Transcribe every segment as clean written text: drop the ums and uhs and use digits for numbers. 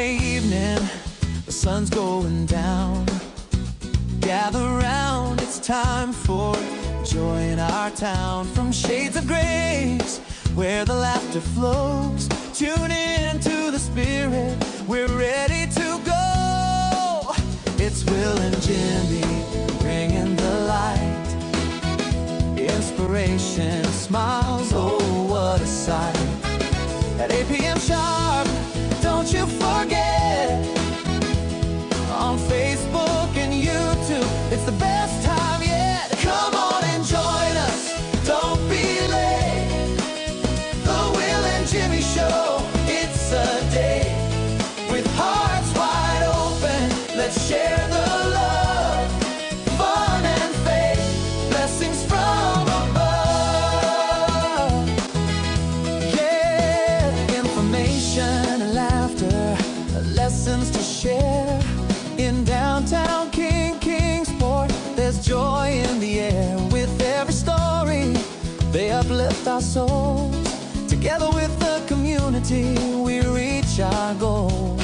Wednesday evening, the sun's going down. Gather round, it's time for joy in our town. From shades of grace, where the laughter flows, tune in to the Spirit, we're ready to go. It's Will and Jimmy, bringing the light, inspiration, smiles, oh what a sight. At 8 p.m. sharp, don't you forget, on Facebook and YouTube, it's the best time yet. Come on and join us, don't be late. The Will and Jimmy Show, it's a day. With hearts wide open, let's share the love, fun and faith, blessings from above. Yeah, information and laughter, lessons to share. In downtown Kingsport, there's joy in the air. With every story, they uplift our souls. Together with the community, we reach our goals.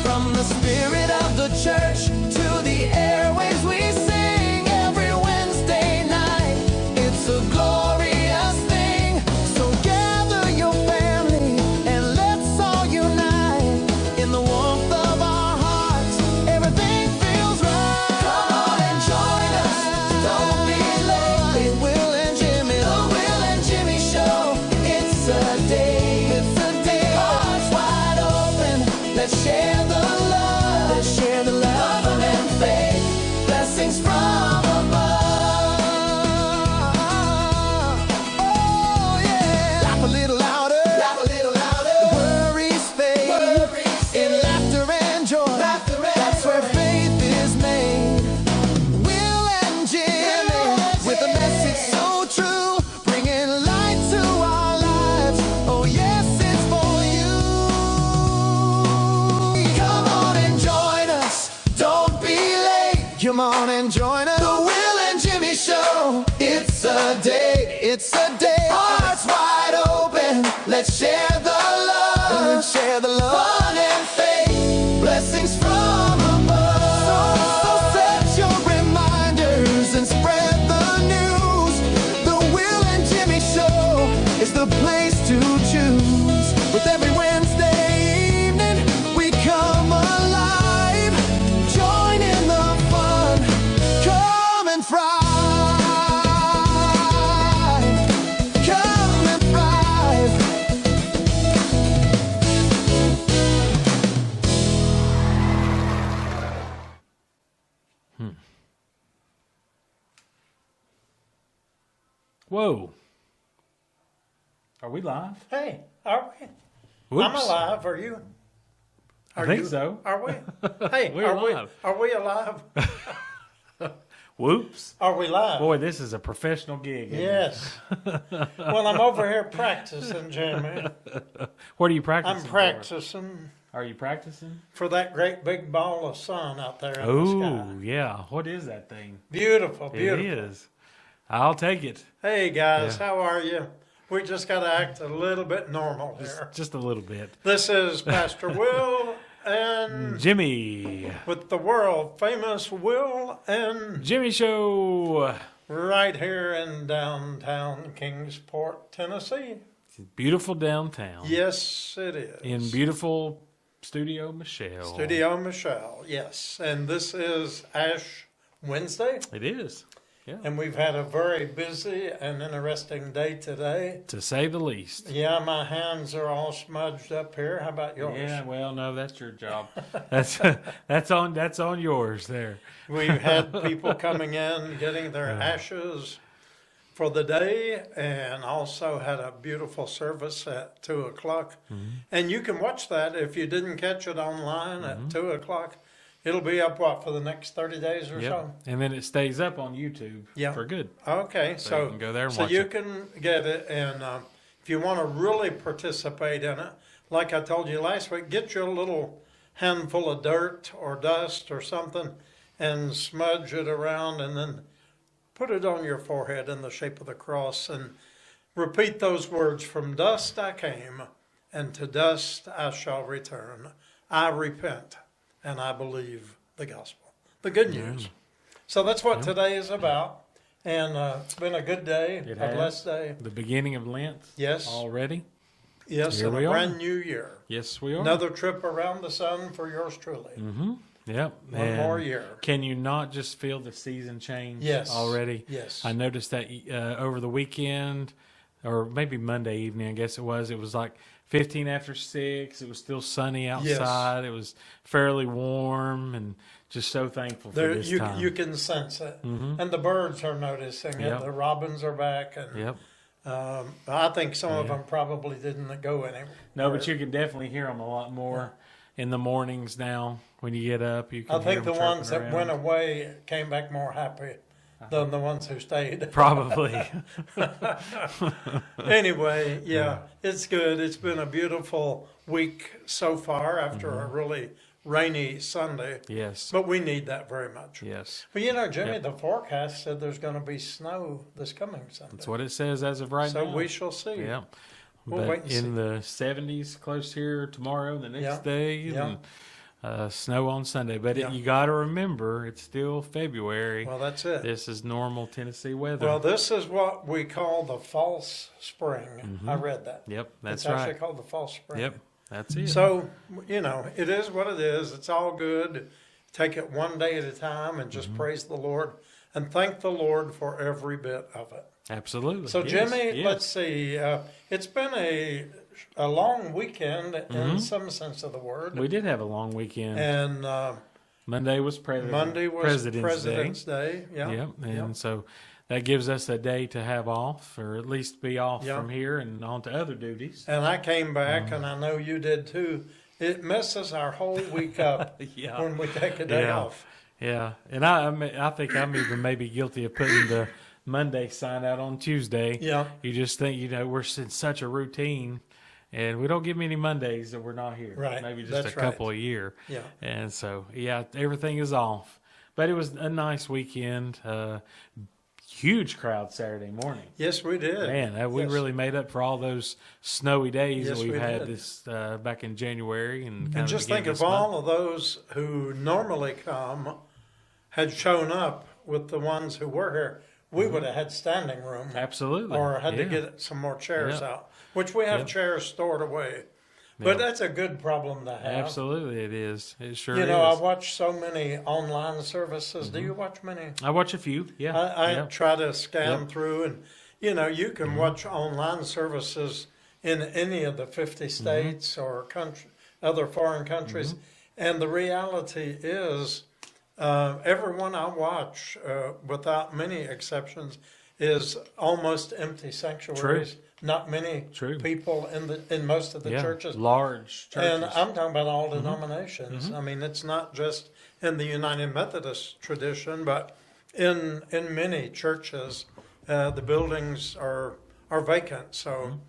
From the spirit of the church to the airwaves, we sing every Wednesday night. It's a glorious thing. So gather your family and let's all unite in the warmth of our hearts. Everything feels right. Come on and join us. Don't be late. Will and Jimmy, the Will and Jimmy Show. It's a day. It's a day. Hearts wide open. Let's share the love. Let's share the love and faith. Blessings from above. Oh yeah. Laugh a little louder. Laugh a little louder. Worries fade. In laughter and joy. That's where faith is made. Will and Jimmy, with a message so true, bringing light to our lives. Oh yes, it's for you. Come on and join us. Don't be late. Come on and join us. The Will and Jimmy Show. It's a day. It's a day. Hearts wide open. Let's share the love. Let's share the love. Fun and faith. Blessings from above. So set your reminders and spread the news. The Will and Jimmy Show is the place to choose. With every Wednesday evening, we come alive. Join in the fun. Come and thrive. Come and thrive. Whoa. Are we live? Hey, are we? Whoops. I'm alive. Are you? I think so. Are we? Hey, We're live. Are we alive? Whoops. Are we live? Boy, this is a professional gig. isn't it? Yes. Well, I'm over here practicing, Jimmy. What are you practicing? I'm for? practicing Are you practicing? for that great big ball of sun out there in the Oh, sky. yeah. What is that thing? Beautiful, beautiful. It is. I'll take it. Hey, guys, Yeah. how are you? We just got to act a little bit normal here. Just a little bit. This is Pastor Will and Jimmy. with the world famous Will and Jimmy Show. right here in downtown Kingsport, Tennessee. Beautiful downtown. Yes, it is. In beautiful Studio Michelle. Studio Michelle, yes. And this is Ash Wednesday. It is. Yeah. And we've had a very busy and interesting day today. To say the least. Yeah, my hands are all smudged up here. How about yours? Yeah, well, no, that's your job. That's on yours there. We've had people coming in, getting their ashes for the day, and also had a beautiful service at 2 o'clock. Mm-hmm. And you can watch that if you didn't catch it online at 2 o'clock. It'll be up, for the next 30 days or Yep. so? And then it stays up on YouTube Yeah. for good. Okay, So so you can go there and so watch you it. can get it, and if you want to really participate in it, like I told you last week, get you a little handful of dirt or dust or something, and smudge it around, and then put it on your forehead in the shape of the cross, and repeat those words: "From dust I came, and to dust I shall return. I repent, and I believe the gospel, the good news. So that's what today is about. And it's been a good day, a blessed day. The beginning of Lent. Yes. Already. Yes, Here and we a are. brand new year. Yes, we are. Another trip around the sun for yours truly. Mm-hmm. Yep. One more year. Can you not just feel the season change Yes. already? Yes. I noticed that over the weekend, or maybe Monday evening, I guess it was like 15 after 6. It was still sunny outside. It was fairly warm, and just so thankful for this time. You can sense it. And the birds are noticing it. The robins are back. And I think some of them probably didn't go anywhere. No, but you can definitely hear them a lot more in the mornings now when you get up. You can I think hear the them ones that chirping went around. away came back more happy than the ones who stayed. Probably. Anyway, it's good. It's been a beautiful week so far after a really rainy Sunday. Yes. But we need that very much. Yes. But you know, Jimmy, the forecast said there's going to be snow this coming Sunday. That's what it says as of right now. So we shall see. Yeah. We'll But wait and in the 70s close here tomorrow, the next day, and snow on Sunday. But you got to remember, it's still February. Well, that's it. This is normal Tennessee weather. Well, this is what we call the false spring. I read that. Yep, that's it's actually right. called the false spring. Yep, that's it. So, you know, it is what it is. It's all good. Take it one day at a time and just praise the Lord and thank the Lord for every bit of it. Absolutely. So, Yes, Jimmy, yes. let's see. It's been a long weekend in some sense of the word. We did have a long weekend. And Monday was President's Day. Yeah. Yep. And so that gives us a day to have off, or at least be off from here and on to other duties. And I came back, and I know you did too. It messes our whole week up when we take a day off. Yeah, and I think I'm even maybe guilty of putting the Monday sign out on Tuesday. Yeah. You just think, we're in such a routine, and we don't get many Mondays that we're not here. Right. Maybe just That's a couple a year. Yeah. And so, everything is off. But it was a nice weekend. Huge crowd Saturday morning. Yes, we did. Man, we really made up for all those snowy days Yes, that we've we had did. this back in January. And just think of all of those who normally come had shown up with the ones who were here. We would have had standing room. Absolutely. Or had to get some more chairs out, which we have chairs stored away. But that's a good problem to have. Absolutely, it is. It sure is. You know, I watch so many online services. Do you watch many? I watch a few, I try to scan through, and you can watch online services in any of the 50 states or other foreign countries. And the reality is, everyone I watch, without many exceptions, is almost empty sanctuaries. True. Not many people in most of the churches. Large churches. And I'm talking about all denominations. I mean, it's not just in the United Methodist tradition, but in many churches, the buildings are vacant. So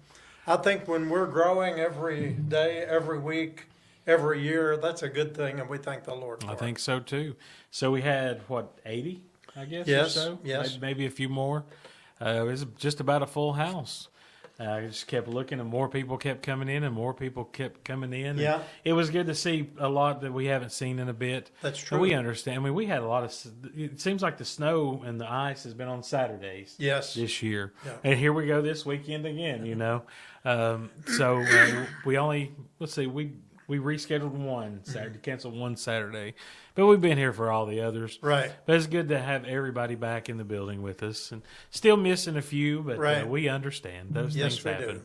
I think when we're growing every day, every week, every year, that's a good thing, and we thank the Lord for I it. think so too. So we had 80, I guess, Yes, or so? yes. Maybe a few more. It was just about a full house. I just kept looking, and more people kept coming in, and more people kept coming in. Yeah. And it was good to see a lot that we haven't seen in a bit. That's But true. we understand. I mean, we had a lot of. It seems like the snow and the ice has been on Saturdays. Yes. This year, Yeah. and here we go this weekend again. So we only we rescheduled one Saturday, canceled one Saturday, but we've been here for all the others. Right. But it's good to have everybody back in the building with us, and still missing a few, but Right. we understand those Yes, things we happen. do.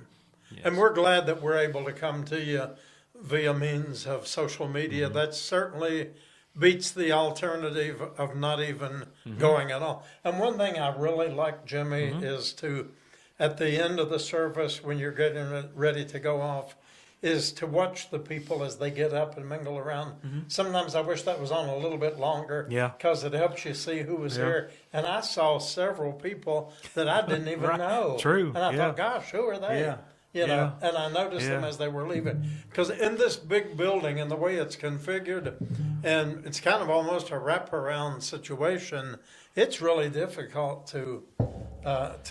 Yes. And we're glad that we're able to come to you via means of social media. Mm-hmm. That certainly beats the alternative of not even Mm-hmm. going at all. And one thing I really like, Jimmy, Mm-hmm. is to, at the end of the service, when you're getting ready to go off, is to watch the people as they get up and mingle around. Sometimes I wish that was on a little bit longer. Mm-hmm. Yeah. Because it helps you see who was Yeah. here. And I saw several people that I didn't even Right. know. True. And I Yeah. thought, gosh, who are they? Yeah. You know, and I noticed them Yeah. as they were leaving. Because in this big building and the way it's configured, and it's kind of almost a wraparound situation, it's really difficult to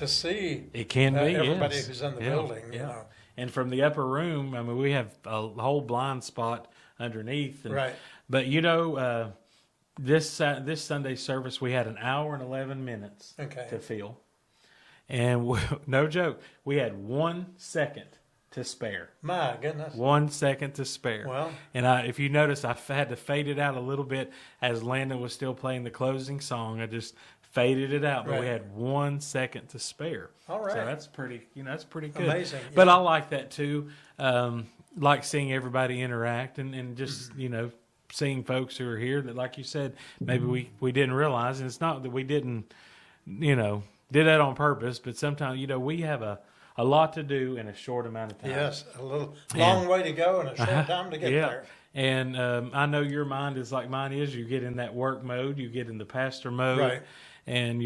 see It can be everybody yes. who's in the Yeah. building. Yeah. You know. And from the upper room, I mean, we have a whole blind spot underneath. And, Right. But, this Sunday service, we had an hour and 11 minutes to fill. And no joke, we had 1 second to spare. My goodness. 1 second to spare. Well. And if you notice, I had to fade it out a little bit as Landon was still playing the closing song. I just faded it out, but we had 1 second to spare. All right. So that's pretty good. Amazing. But I like that too. Like seeing everybody interact and just, seeing folks who are here that, like you said, maybe we didn't realize. And it's not that we didn't, did that on purpose, but sometimes, we have a lot to do in a short amount of time. Yes, a long way to go and a short time to get there. And I know your mind is like mine is. You get in that work mode, you get in the pastor mode, Right. And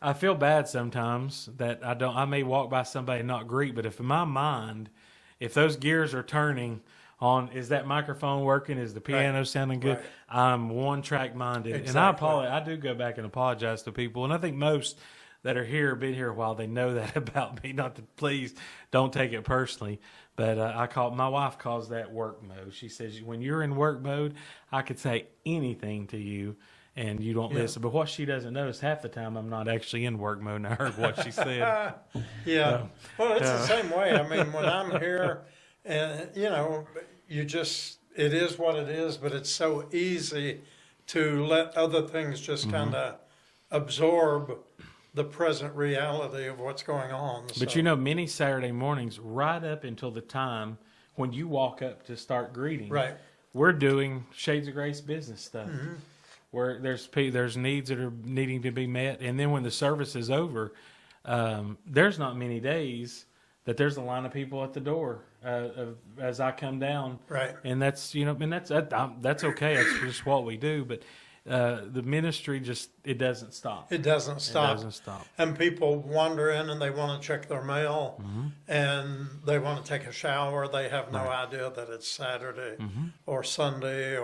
I feel bad sometimes that I may walk by somebody and not greet, but if in my mind, if those gears are turning on, is that microphone working? Is the piano sounding good? Right. I'm one track minded, Exactly. and I apologize. I do go back and apologize to people, and I think most that are here, been here a while, they know that about me. Not to please, don't take it personally, but my wife calls that work mode. She says when you're in work mode, I could say anything to you, and you don't listen. But what she doesn't know is half the time I'm not actually in work mode, and I heard what she said. Yeah. Well, it's the same way. I mean, when I'm here, and it is what it is, but it's so easy to let other things just kind of absorb the present reality of what's going on. But many Saturday mornings, right up until the time when you walk up to start greeting, right, we're doing Shades of Grace business stuff. Where there's needs that are needing to be met, and then when the service is over, there's not many days that there's a line of people at the door as I come down. right, And that's that's okay. It's just what we do. But the ministry it doesn't stop. it doesn't stop. It doesn't stop. And people wander in and they want to check their mail, and they want to take a shower. They have no idea that it's Saturday or Sunday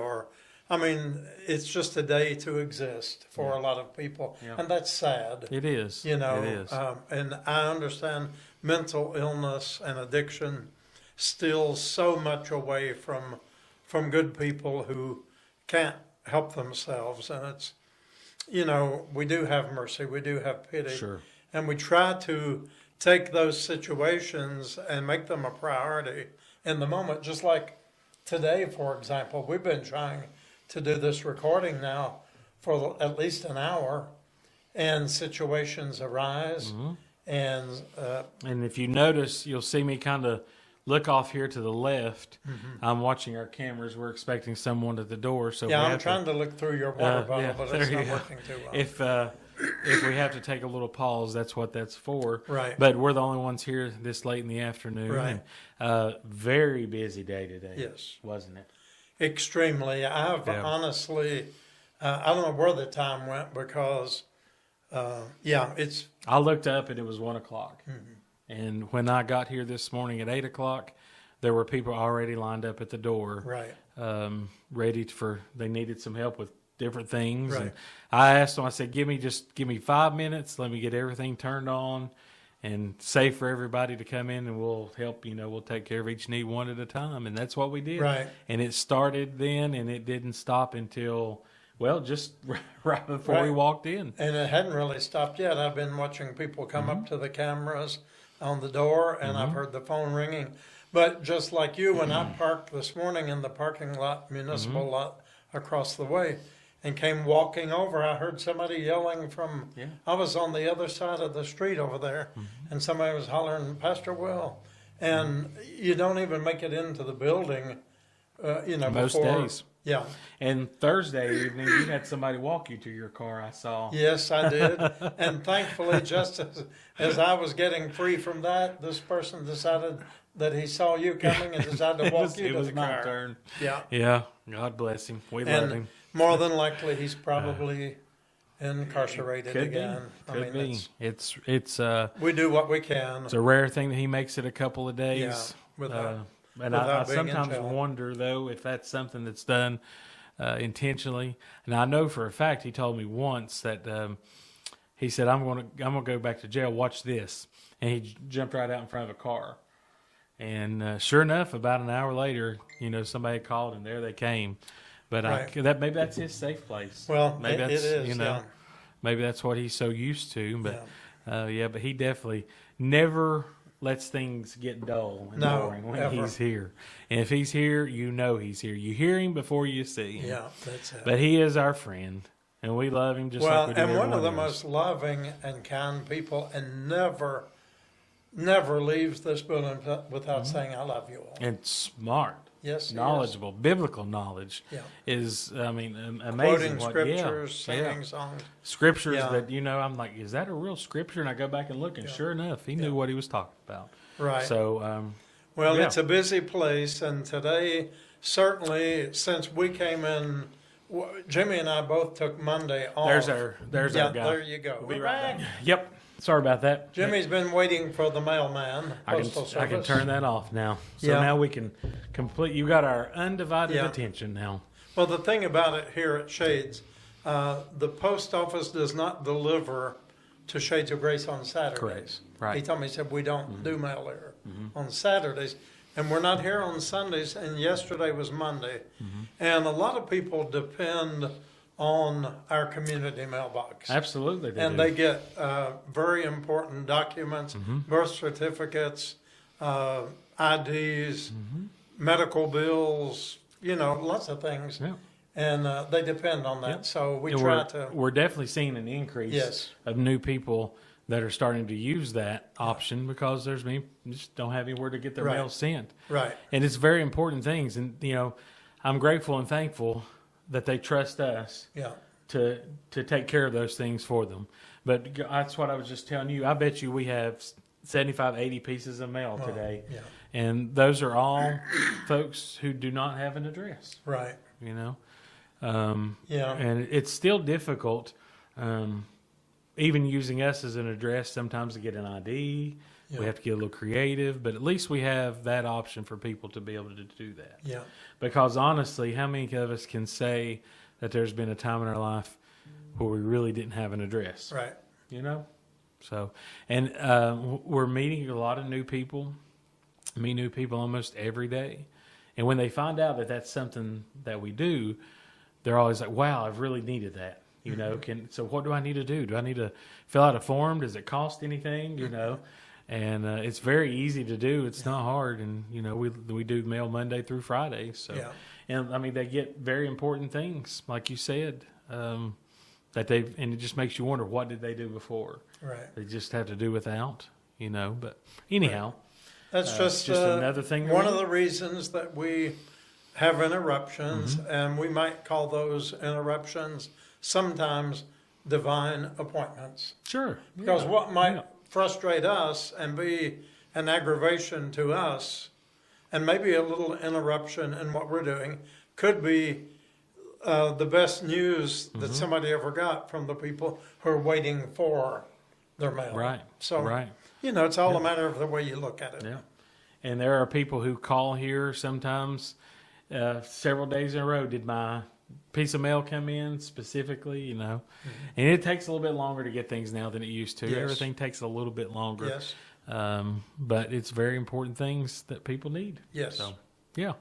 it's just a day to exist for a lot of people, and that's sad. It is. It is. And I understand mental illness and addiction steals so much away from good people who can't help themselves, and it's we do have mercy, we do have pity, Sure. and we try to take those situations and make them a priority in the moment. Just like today, for example, we've been trying to do this recording now for at least an hour, and situations arise, and if you notice, you'll see me kind of look off here to the left. I'm watching our cameras. We're expecting someone at the door. So I'm trying to look through your water bottle, but it's not working too well. If we have to take a little pause, that's what that's for. Right. But we're the only ones here this late in the afternoon. Right. And, very busy day today. Yes. Wasn't it? Extremely. I've honestly, I don't know where the time went because, it's. I looked up and it was 1 o'clock. And when I got here this morning at 8 o'clock, there were people already lined up at the door. Right. Ready they needed some help with different things. Right. And I asked them, I said, give me 5 minutes. Let me get everything turned on and safe for everybody to come in, and we'll help, we'll take care of each need one at a time. And that's what we did. Right. And it started then, and it didn't stop until, just right before we walked in. And it hadn't really stopped yet. I've been watching people come up to the cameras on the door, and I've heard the phone ringing. But just like you, when I parked this morning in the parking lot, municipal lot across the way, and came walking over, I heard somebody yelling from, I was on the other side of the street over there, and somebody was hollering, Pastor Will. And you don't even make it into the building, Most before. days. Yeah. And Thursday evening, you had somebody walk you to your car, I saw. Yes, I did. And thankfully, just as I was getting free from that, this person decided that he saw you coming and decided to walk you to the car. It was my turn. Yeah. Yeah. God bless him. We love him. More than likely, he's probably incarcerated again. Could be. It's we do what we can. It's a rare thing that he makes it a couple of days. Yeah, and I being in sometimes jail. wonder, though, if that's something that's done intentionally. And I know for a fact he told me once that he said, I'm gonna go back to jail. Watch this. And he jumped right out in front of a car. And sure enough, about an hour later, somebody called and there they came. But Right. maybe that's his safe place. Well, maybe it that's, is. Yeah. maybe that's what he's so used to. But but he definitely never lets things get dull and boring when ever. he's here. And if he's here, he's here. You hear him before you see him. Yeah, that's it. But he is our friend, and we love him just like we do and one of the everyone else. most loving and kind people, and never leaves this building without saying, "I love you all." And smart. Yes, he knowledgeable, biblical knowledge Yeah. is, amazing. Quoting what, scriptures, singing songs. Scriptures Yeah. that, I'm like, is that a real scripture? And I go back and look, and sure enough, he knew what he was talking about. Right. So, Well, yeah. it's a busy place, and today, certainly, since we came in, Jimmy and I both took Monday off. there's our guy. There you go. We'll be We're right back. back. Yep. Sorry about that. Jimmy's been waiting for the mailman. I Postal can Service. turn that off now. So Yeah. now we can complete. You got our undivided Yeah. attention now. Well, the thing about it here at Shades, the post office does not deliver to Shades of Grace on Saturdays. Correct. Right. He told me, he said, we don't do mail there on Saturdays. And we're not here on Sundays, and yesterday was Monday. And a lot of people depend on our community mailbox. Absolutely. And they get very important documents, birth certificates, IDs, medical bills, lots of things. Yeah. And they depend on that. Yep. So we And try to. we're definitely seeing an increase Yes. of new people that are starting to use that option because there's many just don't have anywhere to get their Right. mail sent. Right. And it's very important things. And, I'm grateful and thankful that they trust us Yeah. to take care of those things for them. But that's what I was just telling you. I bet you we have 75, 80 pieces of mail today. Yeah. And those are all folks who do not have an address, Right. Yeah. Yeah. And it's still difficult, even using us as an address, sometimes to get an ID. Yeah. We have to get a little creative, but at least we have that option for people to be able to do that. Yeah. Because honestly, how many of us can say that there's been a time in our life where we really didn't have an address? Right. So, and we're meeting a lot of new people, meet new people almost every day. And when they find out that that's something that we do, they're always like, wow, I've really needed that. So what do I need to do? Do I need to fill out a form? Does it cost anything? And it's very easy to do. It's not hard. And, we do mail Monday through Friday. So, Yeah. and they get very important things, like you said, and it just makes you wonder, what did they do before? Right. They just have to do without, but anyhow, That's just another thing. One of the reasons that we have interruptions, and we might call those interruptions sometimes divine appointments. Sure. Because Yeah. what might Yeah. frustrate us and be an aggravation to us, and maybe a little interruption in what we're doing, could be the best news that somebody ever got from the people who are waiting for their mail. Right. So, Right. it's all a matter of the way you look at it. Yeah. And there are people who call here sometimes several days in a row. Did my piece of mail come in specifically? And it takes a little bit longer to get things now than it used to. Yes. Everything takes a little bit longer. Yes. But it's very important things that people need. Yes. So, yeah.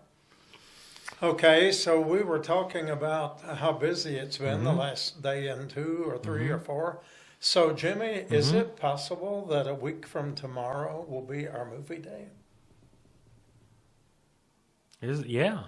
Okay, so we were talking about how busy it's been the last day and 2 or 3 or 4. So, Jimmy, is it possible that a week from tomorrow will be our movie day? Yeah.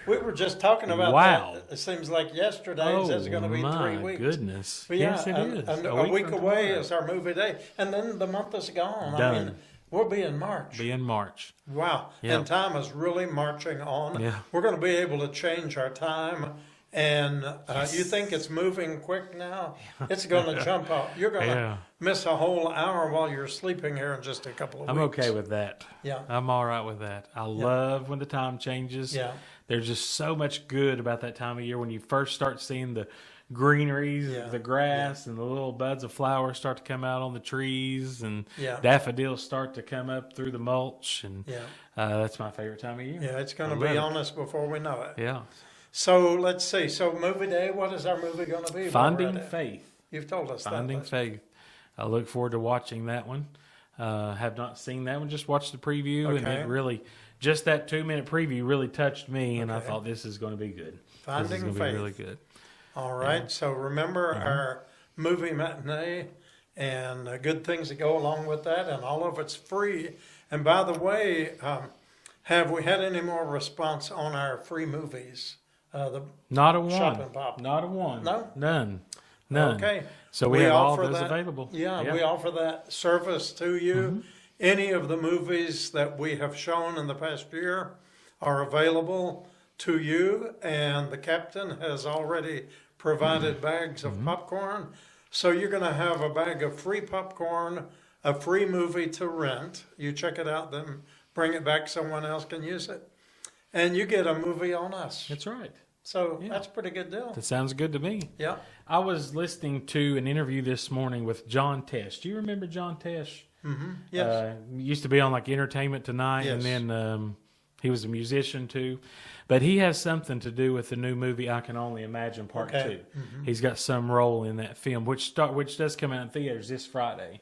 We were just talking about Wow. that. It seems like yesterday it says it's going to be 3 my weeks. goodness. But Yes, it and, is. and a week from away tomorrow. is our movie day. And then the month is gone. I Done. mean, we'll be in March. Be in March. Wow. Yeah. And time is really marching on. Yeah. We're going to be able to change our time. And you think it's moving quick now? It's going to jump up. You're going to Yeah. miss a whole hour while you're sleeping here in just a couple of I'm weeks. okay with that. Yeah. I'm all right with that. I love when the time changes. Yeah. There's just so much good about that time of year when you first start seeing the greeneries, Yeah. the grass, and the little buds of flowers start to come out on the trees, and Yeah. daffodils start to come up through the mulch, and Yeah. that's my favorite time of year. Yeah, it's going I to love be it. on us before we know it. Yeah. So let's see. So movie day, what is our movie going to be? Finding Faith. You've told us Finding that. Faith. I look forward to watching that one. Have not seen that one. Just watched the preview, and Okay. it really, just that 2-minute preview really touched me, and I Okay. thought this is going to be good. This is Finding going to Faith. be really good. All right. So remember our movie matinee and good things that go along with that, and all of it's free. And by the way, have we had any more response on our free movies? Not a one. Shop and Pop. Not a one. No? None. None. Okay. So we have all offer those that, available. Yeah, we offer that service to you. Any of the movies that we have shown in the past year are available to you, and the captain has already provided bags of popcorn. So you're going to have a bag of free popcorn, a free movie to rent. You check it out, then bring it back, someone else can use it. And you get a movie on us. That's right. So that's a pretty good deal. That sounds good to me. Yeah. I was listening to an interview this morning with John Tesh. Do you remember John Tesh? Yes. Used to be on like Entertainment Tonight, Yes. and then he was a musician too. But he has something to do with the new movie I Can Only Imagine Part Okay. 2. He's got some role in that film, which does come out in theaters this Friday.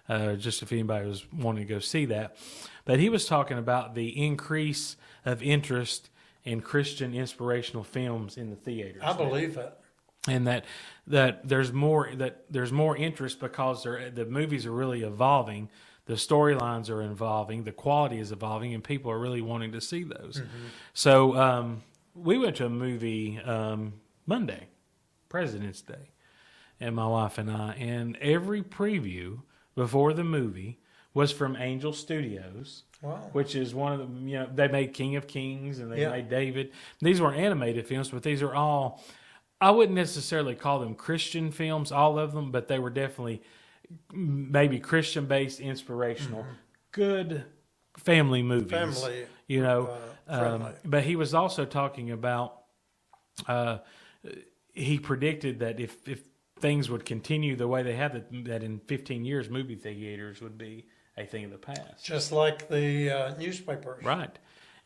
Just if anybody was wanting to go see that. But he was talking about the increase of interest in Christian inspirational films in the theaters. I believe it. And that there's more interest because the movies are really evolving, the storylines are evolving, the quality is evolving, and people are really wanting to see those. So we went to a movie Monday, President's Day, and my wife and I, and every preview before the movie was from Angel Studios. Wow. Which is one of the, they made King of Kings and they Yeah. made David. These weren't animated films, but these are all, I wouldn't necessarily call them Christian films, all of them, but they were definitely maybe Christian-based, inspirational, good family movies. Family, friendly. But he was also talking about, he predicted that if things would continue the way they have, that in 15 years, movie theaters would be a thing of the past. Just like the newspapers. Right.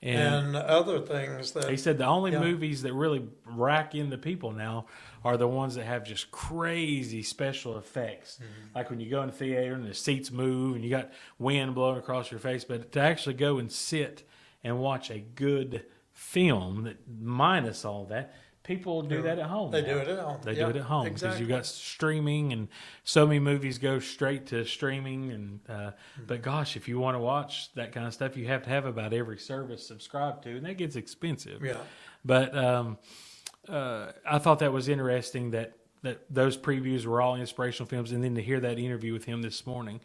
And other things that he said the only movies that really rack in the people now are the ones that have just crazy special effects. Like when you go in the theater and the seats move and you got wind blowing across your face. But to actually go and sit and watch a good film that minus all that, people do that at home. They do it at home. They do it at home because exactly. you've got streaming, and so many movies go straight to streaming. And but gosh, if you want to watch that kind of stuff, you have to have about every service subscribed to, and that gets expensive. Yeah. But I thought that was interesting that those previews were all inspirational films, and then to hear that interview with him this morning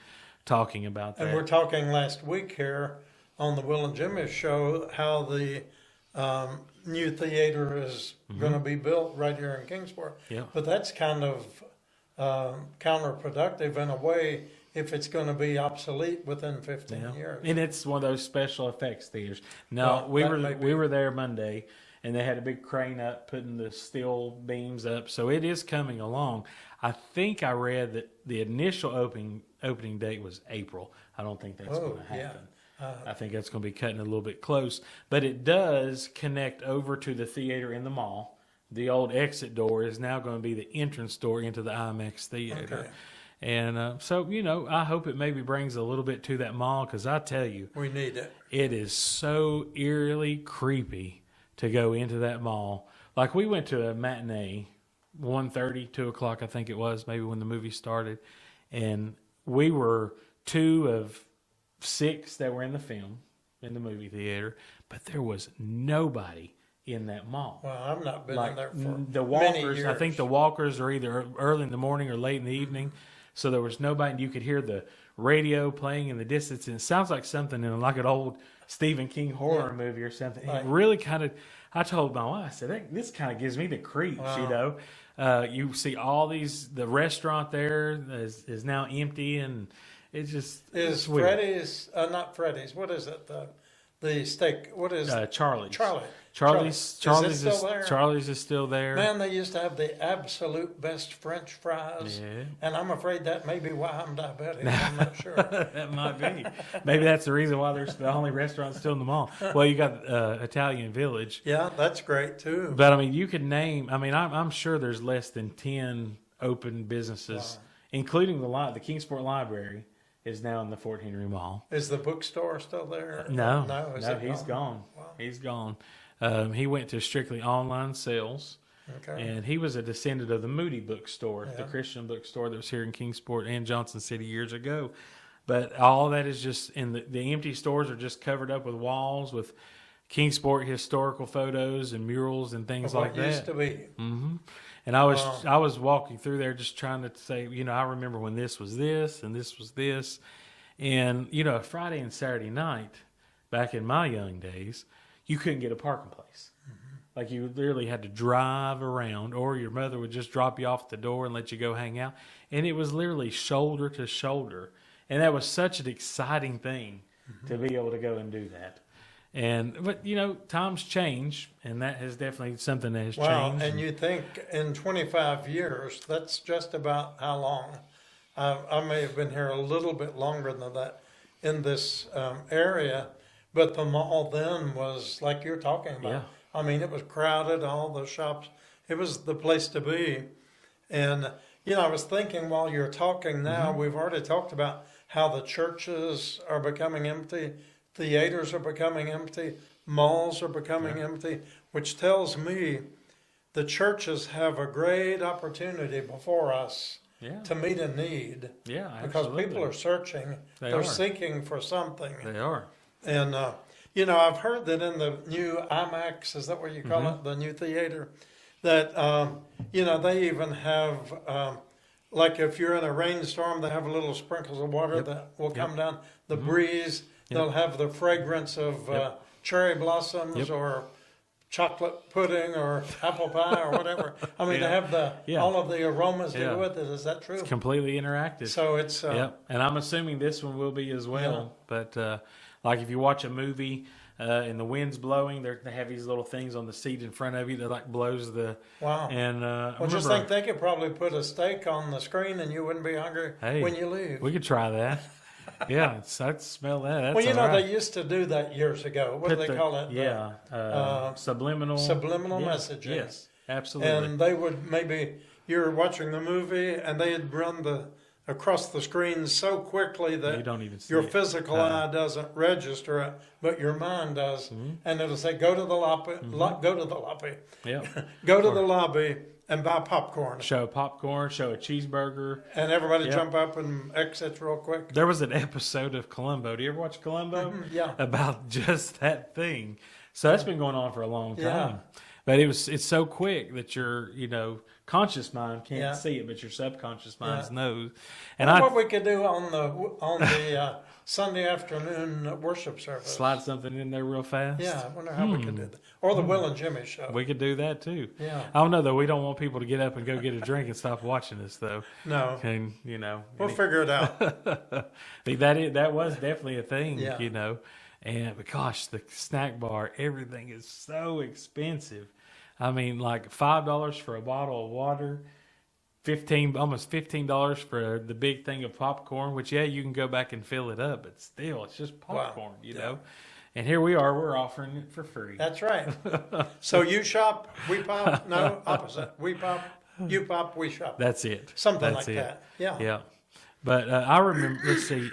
talking about that. And we're talking last week here on the Will and Jimmy show how the new theater is going to be built right here in Kingsport. Yeah. But that's kind of counterproductive in a way if it's going to be obsolete within 15 years. And it's one of those special effects theaters. No, Well, we that may be. we were there Monday, and they had a big crane up putting the steel beams up, so it is coming along. I think I read that the initial opening date was April. I don't think that's going to happen. I think that's going to be cutting it a little bit close, but it does connect over to the theater in the mall. The old exit door is now going to be the entrance door into the IMAX theater. Okay. And so, I hope it maybe brings a little bit to that mall, because I tell you, We need it. it is so eerily creepy to go into that mall. Like we went to a matinee, 1:30, 2 o'clock, I think it was, maybe when the movie started. And we were 2 of 6 that were in the film, in the movie theater, but there was nobody in that mall. Well, I've not been in there for The many walkers, years. I think the walkers are either early in the morning or late in the evening. So there was nobody, and you could hear the radio playing in the distance, and it sounds like something in like an old Stephen King horror movie or something. Right. It really kind of, I told my wife, I said, this kind of gives me the creeps, Wow. You see all the restaurant there is now empty, and it's just Is it's weird. Freddy's, not Freddy's, what is it? the steak. What is Charlie's. Charlie's. Charlie's Is it still there? Charlie's is still there. Man, they used to have the absolute best French fries. Yeah. And I'm afraid that may be why I'm diabetic. I'm not sure. That might be. Maybe that's the reason why there's the only restaurant still in the mall. Well, you got Italian Village. Yeah, that's great too. But I mean, you could name. I mean, I'm sure there's less than 10 open businesses, including the Kingsport Library is now in the Fort Henry Mall. Is the bookstore still there? No, He's gone. Wow. He's gone. He went to strictly online sales. Okay. And he was a descendant of the Moody bookstore, the Christian bookstore that was here in Kingsport and Johnson City years ago. But all that is just in the empty stores are just covered up with walls with Kingsport historical photos and murals and things like that. What used to be. Mm-hmm. And I was walking through there just trying to say, I remember when this was this and this was this. And, Friday and Saturday night, back in my young days, you couldn't get a parking place. Mm-hmm. Like you literally had to drive around, or your mother would just drop you off at the door and let you go hang out. And it was literally shoulder to shoulder. And that was such an exciting thing to be able to go and do that. But times change, and that is definitely something that has changed. And you think in 25 years, that's just about how long? I may have been here a little bit longer than that in this area, but the mall then was like you're talking about. Yeah. I mean, it was crowded, all the shops. It was the place to be. And, I was thinking while you're talking now, we've already talked about how the churches are becoming empty. Theaters are becoming empty. Malls are becoming empty, which tells me the churches have a great opportunity before us to meet a need. Yeah, because absolutely. people are searching. They're seeking for something. They are. And, I've heard that in the new IMAX, is that what you call it, the new theater, that, they even have, like if you're in a rainstorm, they have little sprinkles of water that will come down. The breeze, they'll have the fragrance of cherry blossoms or chocolate pudding or apple pie or whatever. I mean, they have all of the aromas to go with it. Is that true? It's completely interactive. So it's... and I'm assuming this one will be as well. But like if you watch a movie and the wind's blowing, they have these little things on the seat in front of you that like blows the... Wow. And just think they could probably put a steak on the screen and you wouldn't be hungry when you leave. We could try that. Yeah, I'd smell that. That's they used to do that years ago. What do they call it? Subliminal messaging. Yes, absolutely. And they would you're watching the movie and they'd run across the screen so quickly that you don't even see your it. physical eye doesn't register it, but your mind does. And it'll say, go to the lobby, go to the lobby. Yeah. Go to the lobby and buy popcorn. Show popcorn, show a cheeseburger. And everybody jump up and exit real quick. There was an episode of Columbo. Do you ever watch Columbo? Yeah. About just that thing. So that's been going on for a long time. Yeah. But it's so quick that your, conscious mind can't see it, but your subconscious mind knows. And what we could do on the Sunday afternoon worship service. Slide something in there real fast. Yeah, I wonder how we could do that. Or the Will and Jimmy show. We could do that too. Yeah. I don't know though. We don't want people to get up and go get a drink and stop watching us though. No. And we'll figure it out. that was definitely a thing. Yeah. And gosh, the snack bar, everything is so expensive. I mean, like $5 for a bottle of water, almost $15 for the big thing of popcorn. Which you can go back and fill it up, but still, it's just popcorn, you know. And here we are, we're offering it for free. That's right. So you shop, we pop. No, opposite. We pop, you pop, we shop. That's it. Something like that. Yeah. Yeah. But I remember. Let's see.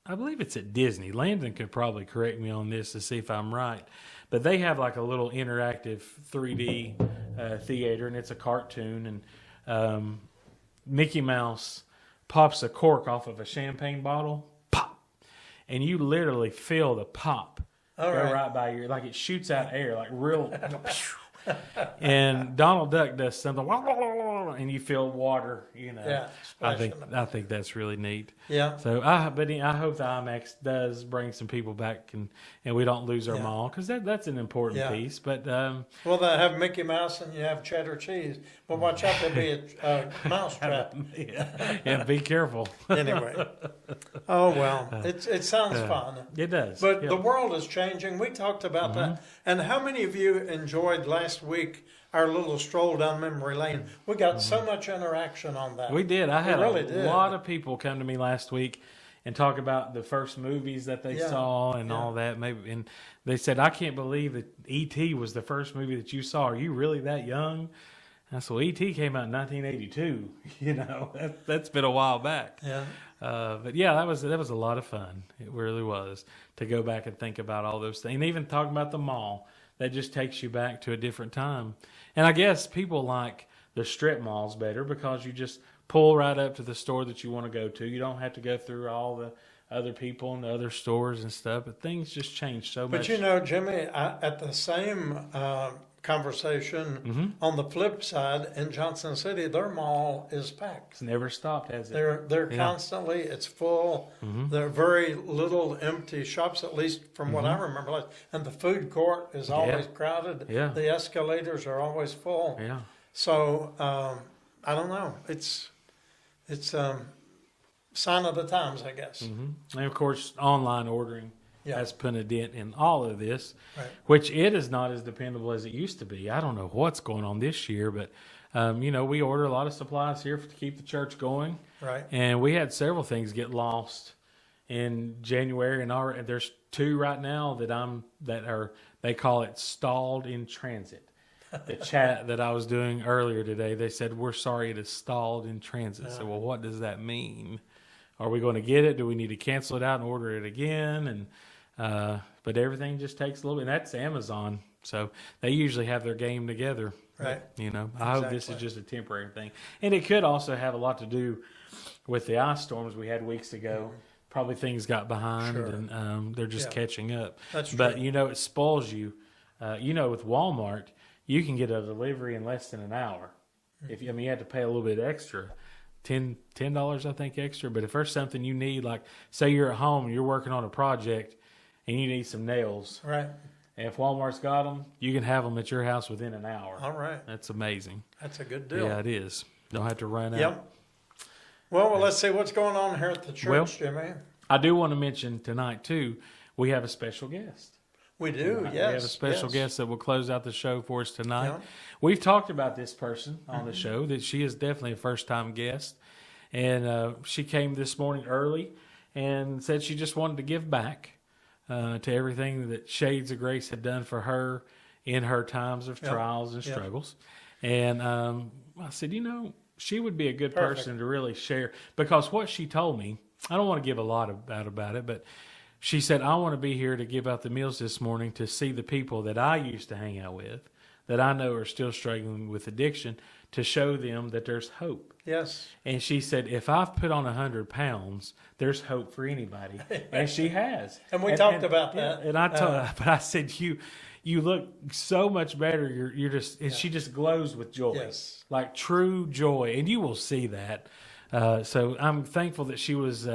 I believe it's at Disney. Landon could probably correct me on this to see if I'm right. But they have like a little interactive 3D theater, and it's a cartoon. And Mickey Mouse pops a cork off of a champagne bottle, pop, and you literally feel the pop go right by your, like it shoots out air, like real, and Donald Duck does something, and you feel water. Yeah, I think that's really neat. Yeah. So I hope the IMAX does bring some people back, and we don't lose our mall, because that's an important piece. But well, they have Mickey Mouse and you have cheddar cheese, but watch out, there'll be a mouse trap. yeah, be careful. Anyway, oh well, it sounds fun. It does. But the world is changing. We talked about that. And how many of you enjoyed last week our little stroll down memory lane? We got so much interaction on that. We did. I had really a lot of people come to me last week and talk about the first movies that they saw and all that. Maybe, and they said, "I can't believe that E.T. was the first movie that you saw. Are you really that young?" I said, "Well, E.T. came out in 1982. That's been a while back." Yeah. But yeah, that was a lot of fun. It really was, to go back and think about all those things. And even talking about the mall, that just takes you back to a different time. And I guess people like the strip malls better, because you just pull right up to the store that you want to go to. You don't have to go through all the other people and the other stores and stuff. But things just change so much. But Jimmy, at the same conversation, on the flip side, in Johnson City, their mall is packed. It's never stopped, has it? They're constantly, it's full. There are very little empty shops, at least from what I remember. And the food court is always crowded. Yeah. The escalators are always full. Yeah. So I don't know. It's sign of the times, I guess. And of course, online ordering has put a dent in all of this, Right. which it is not as dependable as it used to be. I don't know what's going on this year, but we order a lot of supplies here to keep the church going. Right. And we had several things get lost in January, and there's 2 right now they call it stalled in transit. The chat that I was doing earlier today, they said, "We're sorry, it is stalled in transit." So, well, what does that mean? Are we going to get it? Do we need to cancel it out and order it again? And but everything just takes a little bit. And that's Amazon, so they usually have their game together. Right. I hope this is just a temporary thing. And it could also have a lot to do with the ice storms we had weeks ago. Probably things got behind, and they're just catching up. That's true. But it spoils you. With Walmart, you can get a delivery in less than an hour. If you have to pay a little bit extra. $10 I think extra, but if there's something you need, like say you're at home and you're working on a project and you need some nails, Right. and if Walmart's got them, you can have them at your house within an hour. All right. That's amazing. That's a good deal. Yeah, it is. Don't have to run out. Yep. Well, let's see what's going on here at the church, Jimmy. I do want to mention tonight too, we have a special guest. We do, yes. We have a special guest that will close out the show for us tonight. Yeah. We've talked about this person on the show, that she is definitely a first-time guest. And she came this morning early and said she just wanted to give back to everything that Shades of Grace had done for her in her times of trials and struggles. And I said, she would be a good person to really share. Because what she told me, I don't want to give a lot about it, but she said, "I want to be here to give out the meals this morning to see the people that I used to hang out with, that I know are still struggling with addiction, to show them that there's hope." Yes. And she said, "If I've put on 100 pounds, there's hope for anybody." And she has. And we talked about that. And I told her, but I said, you look so much better. You're just, and she just glows with joy. Yes. Like true joy. And you will see that. So I'm thankful that she was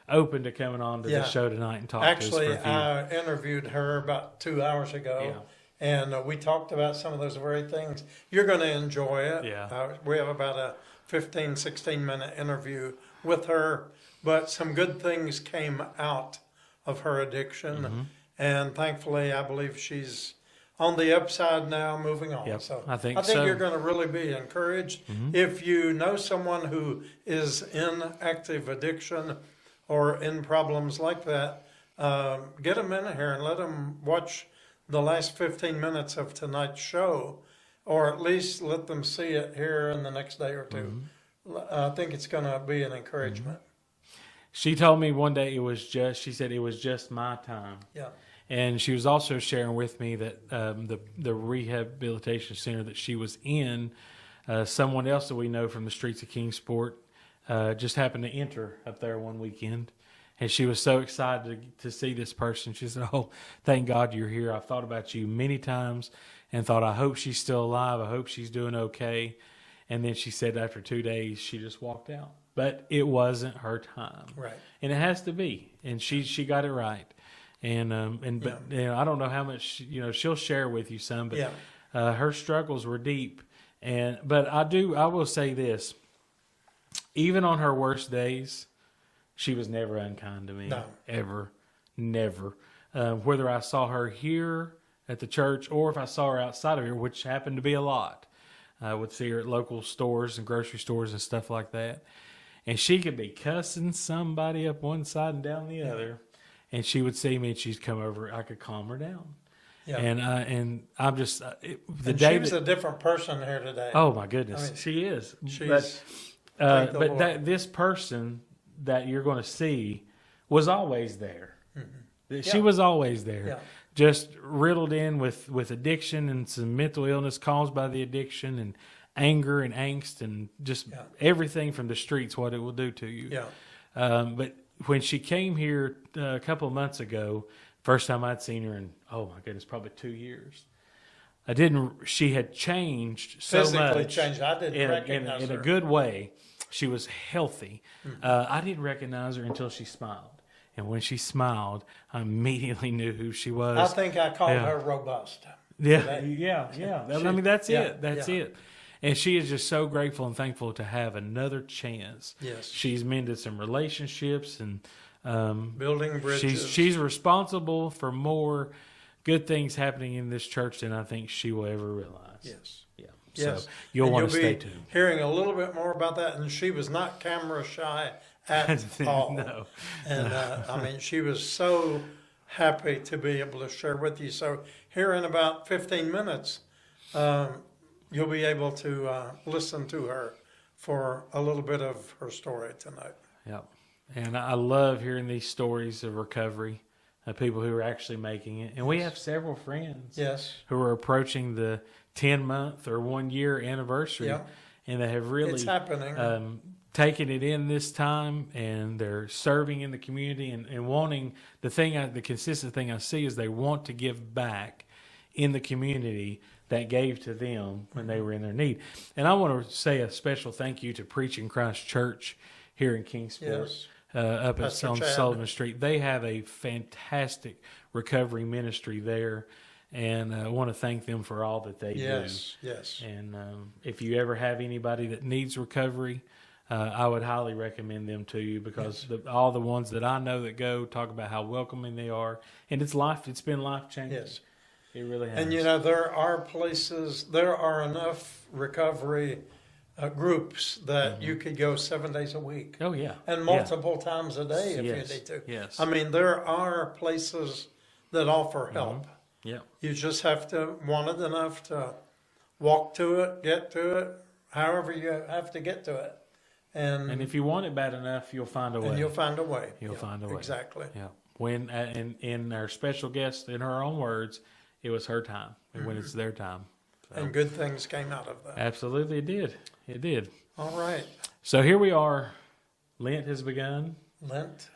open to coming on to the show tonight and talk to us for a few. Actually, I interviewed her about 2 hours ago, and we talked about some of those very things. You're going to enjoy it. Yeah. We have about a 15, 16-minute interview with her, but some good things came out of her addiction, and thankfully, I believe she's on the upside now, moving on. Yep, So I think you're going to really be encouraged. If you know someone who is in active addiction or in problems like that, get them in here and let them watch the last 15 minutes of tonight's show, or at least let them see it here in the next day or two. I think it's going to be an encouragement. She told me one day she said it was just my time. Yeah. And she was also sharing with me that the rehabilitation center that she was in, someone else that we know from the streets of Kingsport just happened to enter up there one weekend. And she was so excited to see this person. She said, "Oh, thank God you're here. I've thought about you many times and thought, I hope she's still alive. I hope she's doing okay." And then she said after 2 days, she just walked out. But it wasn't her time. Right. And it has to be. And she got it right. But you know, I don't know how much, you know, she'll share with you some, but her struggles were deep. But I will say this, even on her worst days, she was never unkind to me. No. Ever. Never. Whether I saw her here at the church or if I saw her outside of here, which happened to be a lot. I would see her at local stores and grocery stores and stuff like that. And she could be cussing somebody up one side and down the other. And she would see me and she'd come over. I could calm her down. Yeah. And I'm just she was a different person here today. Oh my goodness, I mean, she is. This person that you're going to see was always there. Mm-hmm. She was always there. Yeah. Just riddled in with addiction and some mental illness caused by the addiction and anger and angst and just everything from the streets, what it will do to you. Yeah. But when she came here a couple of months ago, first time I'd seen her in, oh my goodness, probably 2 years. She had changed so much. Physically changed. I didn't recognize her. In a good way. She was healthy. Mm-hmm. I didn't recognize her until she smiled. And when she smiled, I immediately knew who she was. I think I called her robust. Yeah. I mean, that's it. That's it. And she is just so grateful and thankful to have another chance. Yes. She's mended some relationships and building bridges. She's responsible for more good things happening in this church than I think she will ever realize. Yes. Yeah. Yes. So you'll want to stay tuned. Hearing a little bit more about that, and she was not camera shy at all. No. And I mean, she was so happy to be able to share with you. So here in about 15 minutes, you'll be able to listen to her for a little bit of her story tonight. Yep. And I love hearing these stories of recovery, of people who are actually making it. And we have several friends who are approaching the 10-month or 1 year anniversary. Yeah. And they have really it's happening. Taken it in this time, and they're serving in the community and wanting the consistent thing I see is they want to give back in the community that gave to them when they were in their need. And I want to say a special thank you to Preaching Christ Church here in Kingsport, up on Sullivan Street. They have a fantastic recovery ministry there, and I want to thank them for all that they do. Yes. And if you ever have anybody that needs recovery, I would highly recommend them to you because all the ones that I know that go talk about how welcoming they are, and it's been life-changing. Yes. It really has. And you know, there are enough recovery groups that you could go 7 days a week. Oh, yeah. And multiple times a day if you need to. Yes. I mean, there are places that offer help. Mm-hmm. Yeah. You just have to want it enough to walk to it, get to it, however you have to get to it. And if you want it bad enough, you'll find a way. And you'll find a way. You'll find a way. Exactly. Yeah. When in our special guest, in her own words, it was her time, and when it's their time. So. And good things came out of that. Absolutely, it did. It did. All right. So here we are. Lent has begun. Lent.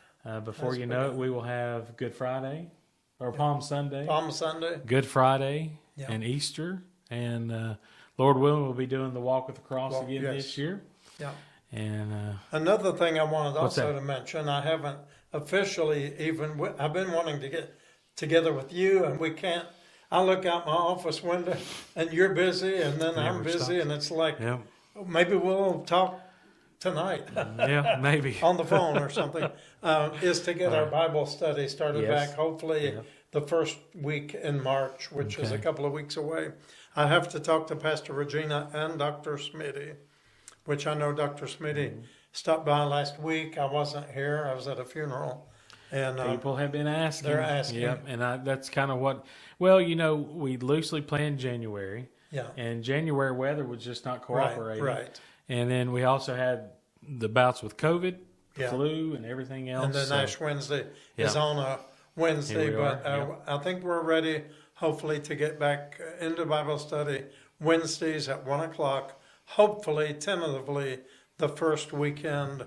Before you know it, we will have Good Friday, or Palm Sunday. Palm Sunday. Good Friday and Easter. And Lord willing, we'll be doing the Walk with the Cross again this year. Yeah. And another thing I wanted also to mention, I haven't officially I've been wanting to get together with you, and we can't. I look out my office window, and you're busy, and then I'm busy, and it's like, maybe we'll talk tonight. Yeah, maybe. On the phone or something, is to get our Bible study started back, hopefully the first week in March, which is a couple of weeks away. I have to talk to Pastor Regina and Dr. Smitty, which I know Dr. Smitty stopped by last week. I wasn't here. I was at a funeral. And people have been asking. They're asking. Yep, and that's kind of what, well, you know, we loosely planned January. Yeah. And January weather was just not cooperating. Right. And then we also had the bouts with COVID, flu, and everything else. And then Ash Wednesday is on a Wednesday. But I think we're ready, hopefully, to get back into Bible study Wednesdays at 1 o'clock. Hopefully, tentatively, the first weekend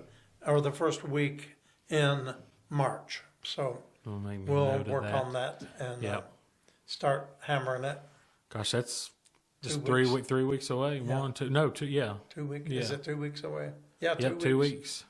or the first week in March. So We'll make a we'll note of work that. on that and Yep. start hammering it. Gosh, that's just 2 weeks. 3 weeks away. Yeah. 1, 2, no, 2, yeah. 2 weeks. Yeah. Is it 2 weeks away? Yeah, Yep, 2 weeks.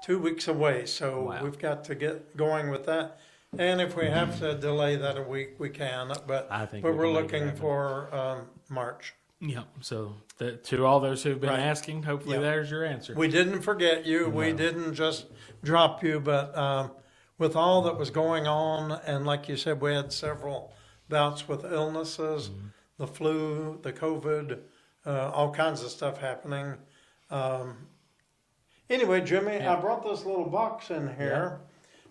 2 weeks away. So Wow. we've got to get going with that. And if we have to delay that a week, we can. But I think but we we're can make it looking happen. for March. Yep. So to all those who've been Right. asking, hopefully Yep. there's your answer. We didn't forget you. We No. didn't just drop you. But with all that was going on, and like you said, we had several bouts with illnesses, the flu, the COVID, all kinds of stuff happening. Anyway, Jimmy, Yeah. I brought this little box in here.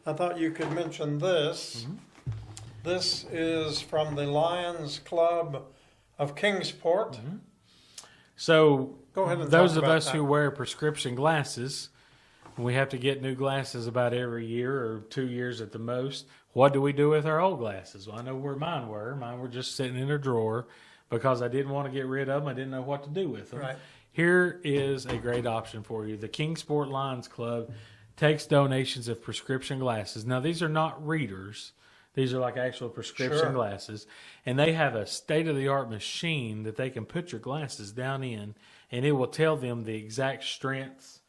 I thought you could mention this. This is from the Lions Club of Kingsport. So Go ahead and those talk of about us that. who wear prescription glasses, we have to get new glasses about every year or 2 years at the most. What do we do with our old glasses? Well, I know where mine were. Mine were just sitting in a drawer because I didn't want to get rid of them. I didn't know what to do with them. Right. Here is a great option for you. The Kingsport Lions Club takes donations of prescription glasses. Now, these are not readers. These are like actual prescription Sure. glasses. And they have a state-of-the-art machine that they can put your glasses down in, and it will tell them the exact strengths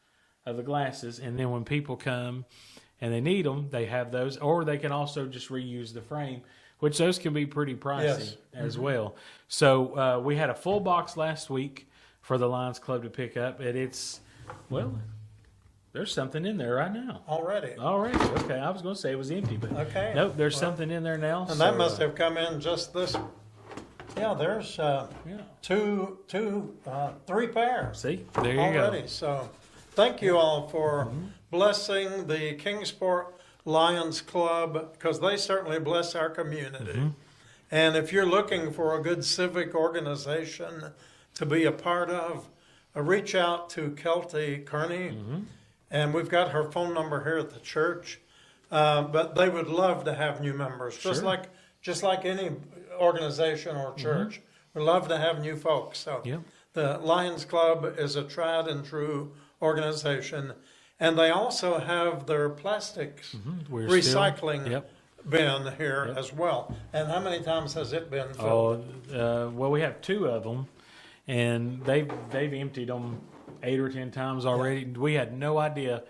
of the glasses. And then when people come and they need them, they have those. Or they can also just reuse the frame, which those can be pretty pricey Yes. as well. So we had a full box last week for the Lions Club to pick up, and it's, well, there's something in there right now. Already. Okay, I was going to say it was empty, but Okay. nope, there's something in there now. And that must have come in just this. Yeah, there's yeah. three pairs See, there you already. go. So thank you all for blessing the Kingsport Lions Club, because they certainly bless our community. And if you're looking for a good civic organization to be a part of, reach out to Kelty Kearney. And we've got her phone number here at the church. But they would love to have new members, just like any organization or church. We love to have new folks. So Yep. the Lions Club is a tried and true organization, and they also have their plastics We're recycling Still, yep. bin here as well. And how many times has it been filled? Well, we have 2 of them, and they've emptied them 8 or 10 times already. We had no idea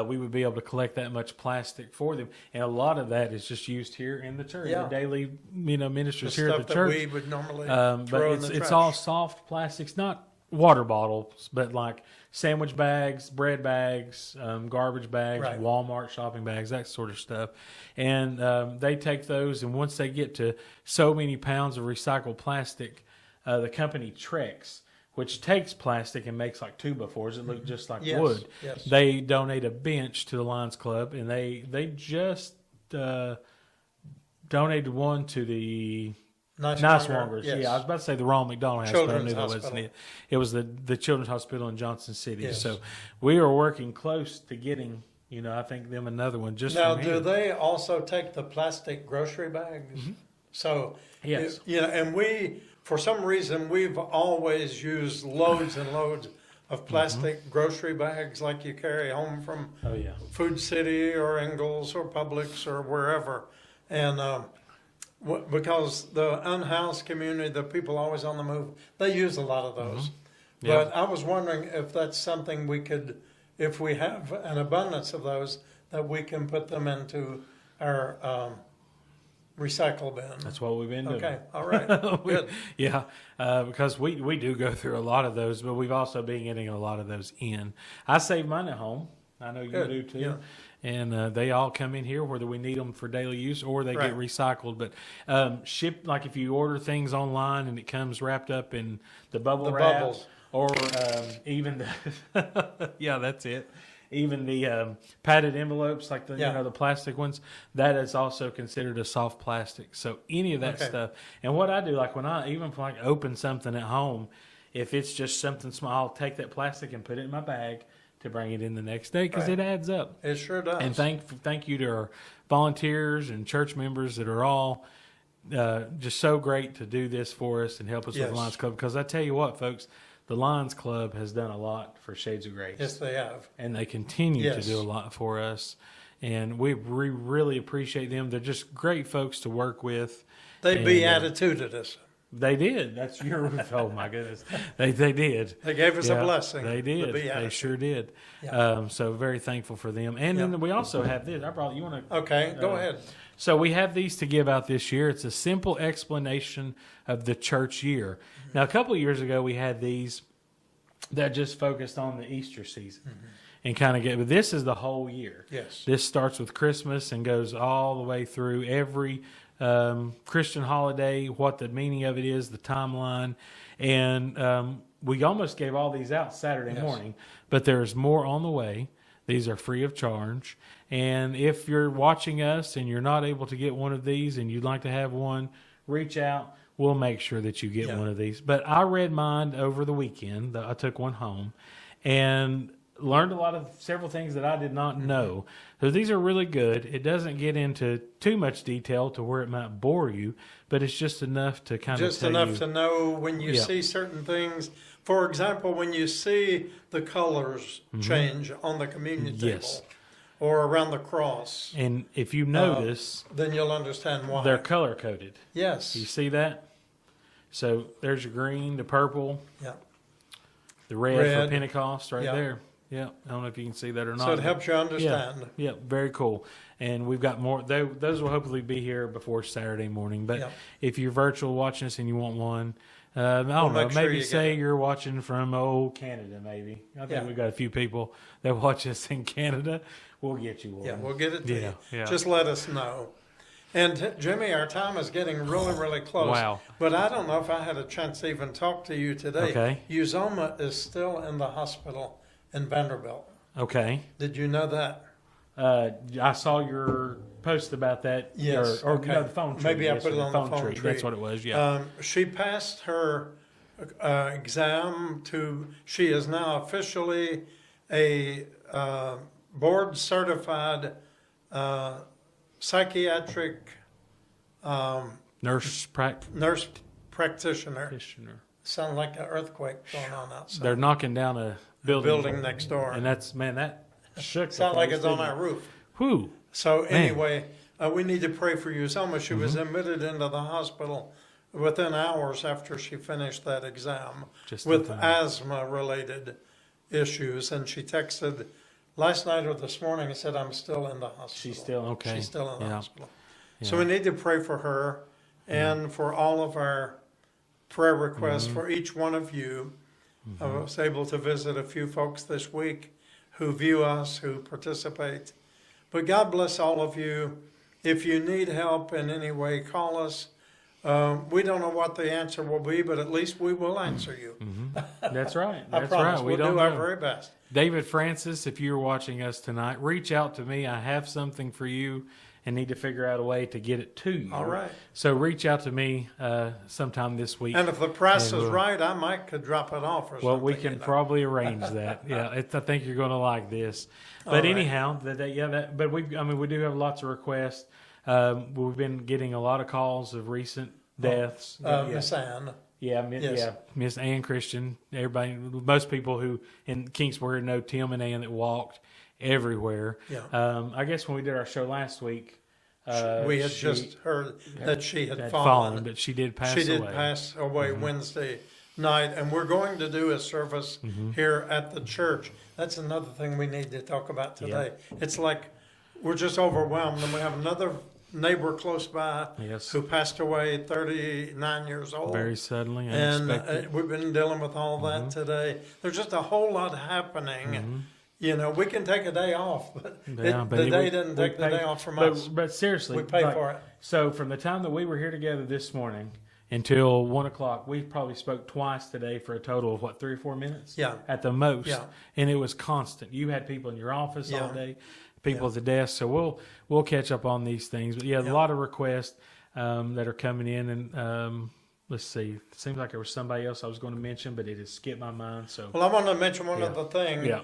we would be able to collect that much plastic for them, and a lot of that is just used here in the church. Yeah. The daily, ministers The here stuff at the that church. we would normally But throw in the it's trash. all soft plastics, not water bottles, but like sandwich bags, bread bags, garbage bags, Right. Walmart shopping bags, that sort of stuff. And they take those, and once they get to so many pounds of recycled plastic, the company Trex, which takes plastic and makes like 2x4s that look just like Yes, wood. yes. They donate a bench to the Lions Club, and they just donated one to the Nice Wongers. Yes. Yeah, I was about to say the Ronald McDonald Hospital. I Children's knew that wasn't Hospital. it. It was the Children's Hospital in Johnson City. Yes. So we are working close to getting, I think them another one just Now, from do here. they also take the plastic grocery bags? So, Yes. and we, for some reason, we've always used loads and loads of plastic grocery bags like you carry home from Oh yeah. Food City or Ingles or Publix or wherever. And because the unhoused community, the people always on the move, they use a lot of those. Yeah. But I was wondering if that's something we could, if we have an abundance of those, that we can put them into our recycle bin. That's what we've been doing. Okay, all right, good. Yeah, because we do go through a lot of those, but we've also been getting a lot of those in. I save mine at home. I know you Good, do too. yeah. And they all come in here, whether we need them for daily use or they get Right. recycled. But ship, like if you order things online and it comes wrapped up in the bubble The wrap, bubbles. or even the yeah, that's it. Even the padded envelopes, like the Yeah. the plastic ones, that is also considered a soft plastic. So any of that Okay. stuff. And what I do, like when I even like open something at home, if it's just something small, I'll take that plastic and put it in my bag to bring it in the next day because Right. it adds up. It sure does. And thank you to our volunteers and church members that are all just so great to do this for us and help us with Yes. the Lions Club. Because I tell you what, folks, the Lions Club has done a lot for Shades of Grace. Yes, they have. And they continue Yes. to do a lot for us. and we really appreciate them. They're just great folks to work with. They beatituted us. They did. That's your. Oh my goodness, they did. They gave us a blessing. They did. They sure did. Yeah. So very thankful for them. And then we also have this. I brought you want to. Okay, go ahead. So we have these to give out this year. It's a simple explanation of the church year. Now, a couple of years ago, we had these that just focused on the Easter season and kind of but this is the whole year. Yes. This starts with Christmas and goes all the way through every Christian holiday, what the meaning of it is, the timeline. And we almost gave all these out Saturday morning, but there's more on the way. These are free of charge. And if you're watching us and you're not able to get one of these and you'd like to have one, reach out. We'll make sure that you get one of these. But I read mine over the weekend. I took one home and learned several things that I did not know. So these are really good. It doesn't get into too much detail to where it might bore you, but it's just enough to kind of tell enough to know when you see certain things. For example, when you see the colors change on the communion table or around the cross. And if you notice, then you'll understand why. They're color coded. Yes. You see that? So there's your green, the purple, the red for Pentecost right there. Yeah, I don't know if you can see that or not. So it helps you understand. Yeah, very cool. And we've got more. Those will hopefully be here before Saturday morning. But if you're virtual watching us and you want one, I don't know, maybe say you're watching from Canada maybe. I think we've got a few people that watch us in Canada. We'll get you one. Yeah, we'll get it to you. Yeah. Just let us know. And Jimmy, our time is getting really, really close. Wow. But I don't know if I had a chance to even talk to you today. Okay. Uzoma is still in the hospital in Vanderbilt. Okay. Did you know that? I saw your post about that. Yes. Or no, the phone tree. Maybe I put it on the phone tree. That's what it was, yeah. She passed her exam she is now officially a board certified psychiatric nurse practitioner. Sound like an earthquake going on outside. They're knocking down a building next door. And that shook. Sound like it's on our roof. Whew. So anyway, we need to pray for Uzoma. She was admitted into the hospital within hours after she finished that exam with asthma-related issues. And she texted last night or this morning and said, I'm still in the hospital. She's still okay. She's still in the hospital. Yeah. So we need to pray for her and for all of our prayer requests for each one of you. I was able to visit a few folks this week who view us, who participate. But God bless all of you. If you need help in any way, call us. We don't know what the answer will be, but at least we will answer you. That's right. I promise. We'll do our very best. David Francis, if you're watching us tonight, reach out to me. I have something for you and need to figure out a way to get it to you. All right. So reach out to me sometime this week. And if the price is right, I could drop it off or something. Well, we can probably arrange that. Yeah, I think you're going to like this. But anyhow, but we do have lots of requests. We've been getting a lot of calls of recent deaths. Miss Ann. Miss Ann Christian. Everybody, most people who in Kingsport know Tim and Ann that walked everywhere. Yeah. I guess when we did our show last week, we had just heard that she had fallen, but she did pass away. She did pass away Wednesday night, and we're going to do a service here at the church. That's another thing we need to talk about today. It's like we're just overwhelmed, and we have another neighbor close by who passed away, 39 years old. Very suddenly, and we've been dealing with all that today. There's just a whole lot happening. You know, we can take a day off, but the day didn't take the day off from us. But seriously, we pay for it. So from the time that we were here together this morning until 1 o'clock, we probably spoke twice today for a total of 3 or 4 minutes? Yeah. At the most. Yeah. And it was constant. You had people in your office all day, people at the desk. So we'll catch up on these things. But a lot of requests that are coming in, and let's see. It seems like there was somebody else I was going to mention, but it has skipped my mind. So I want to mention one other thing. Yeah.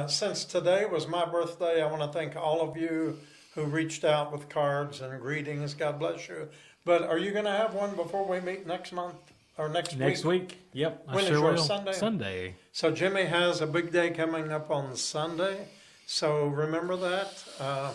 Since today was my birthday, I want to thank all of you who reached out with cards and greetings. God bless you. But are you going to have one before we meet next month or next week? Next week? Yep. When is yours? Sunday? Sunday. So Jimmy has a big day coming up on Sunday. So remember that.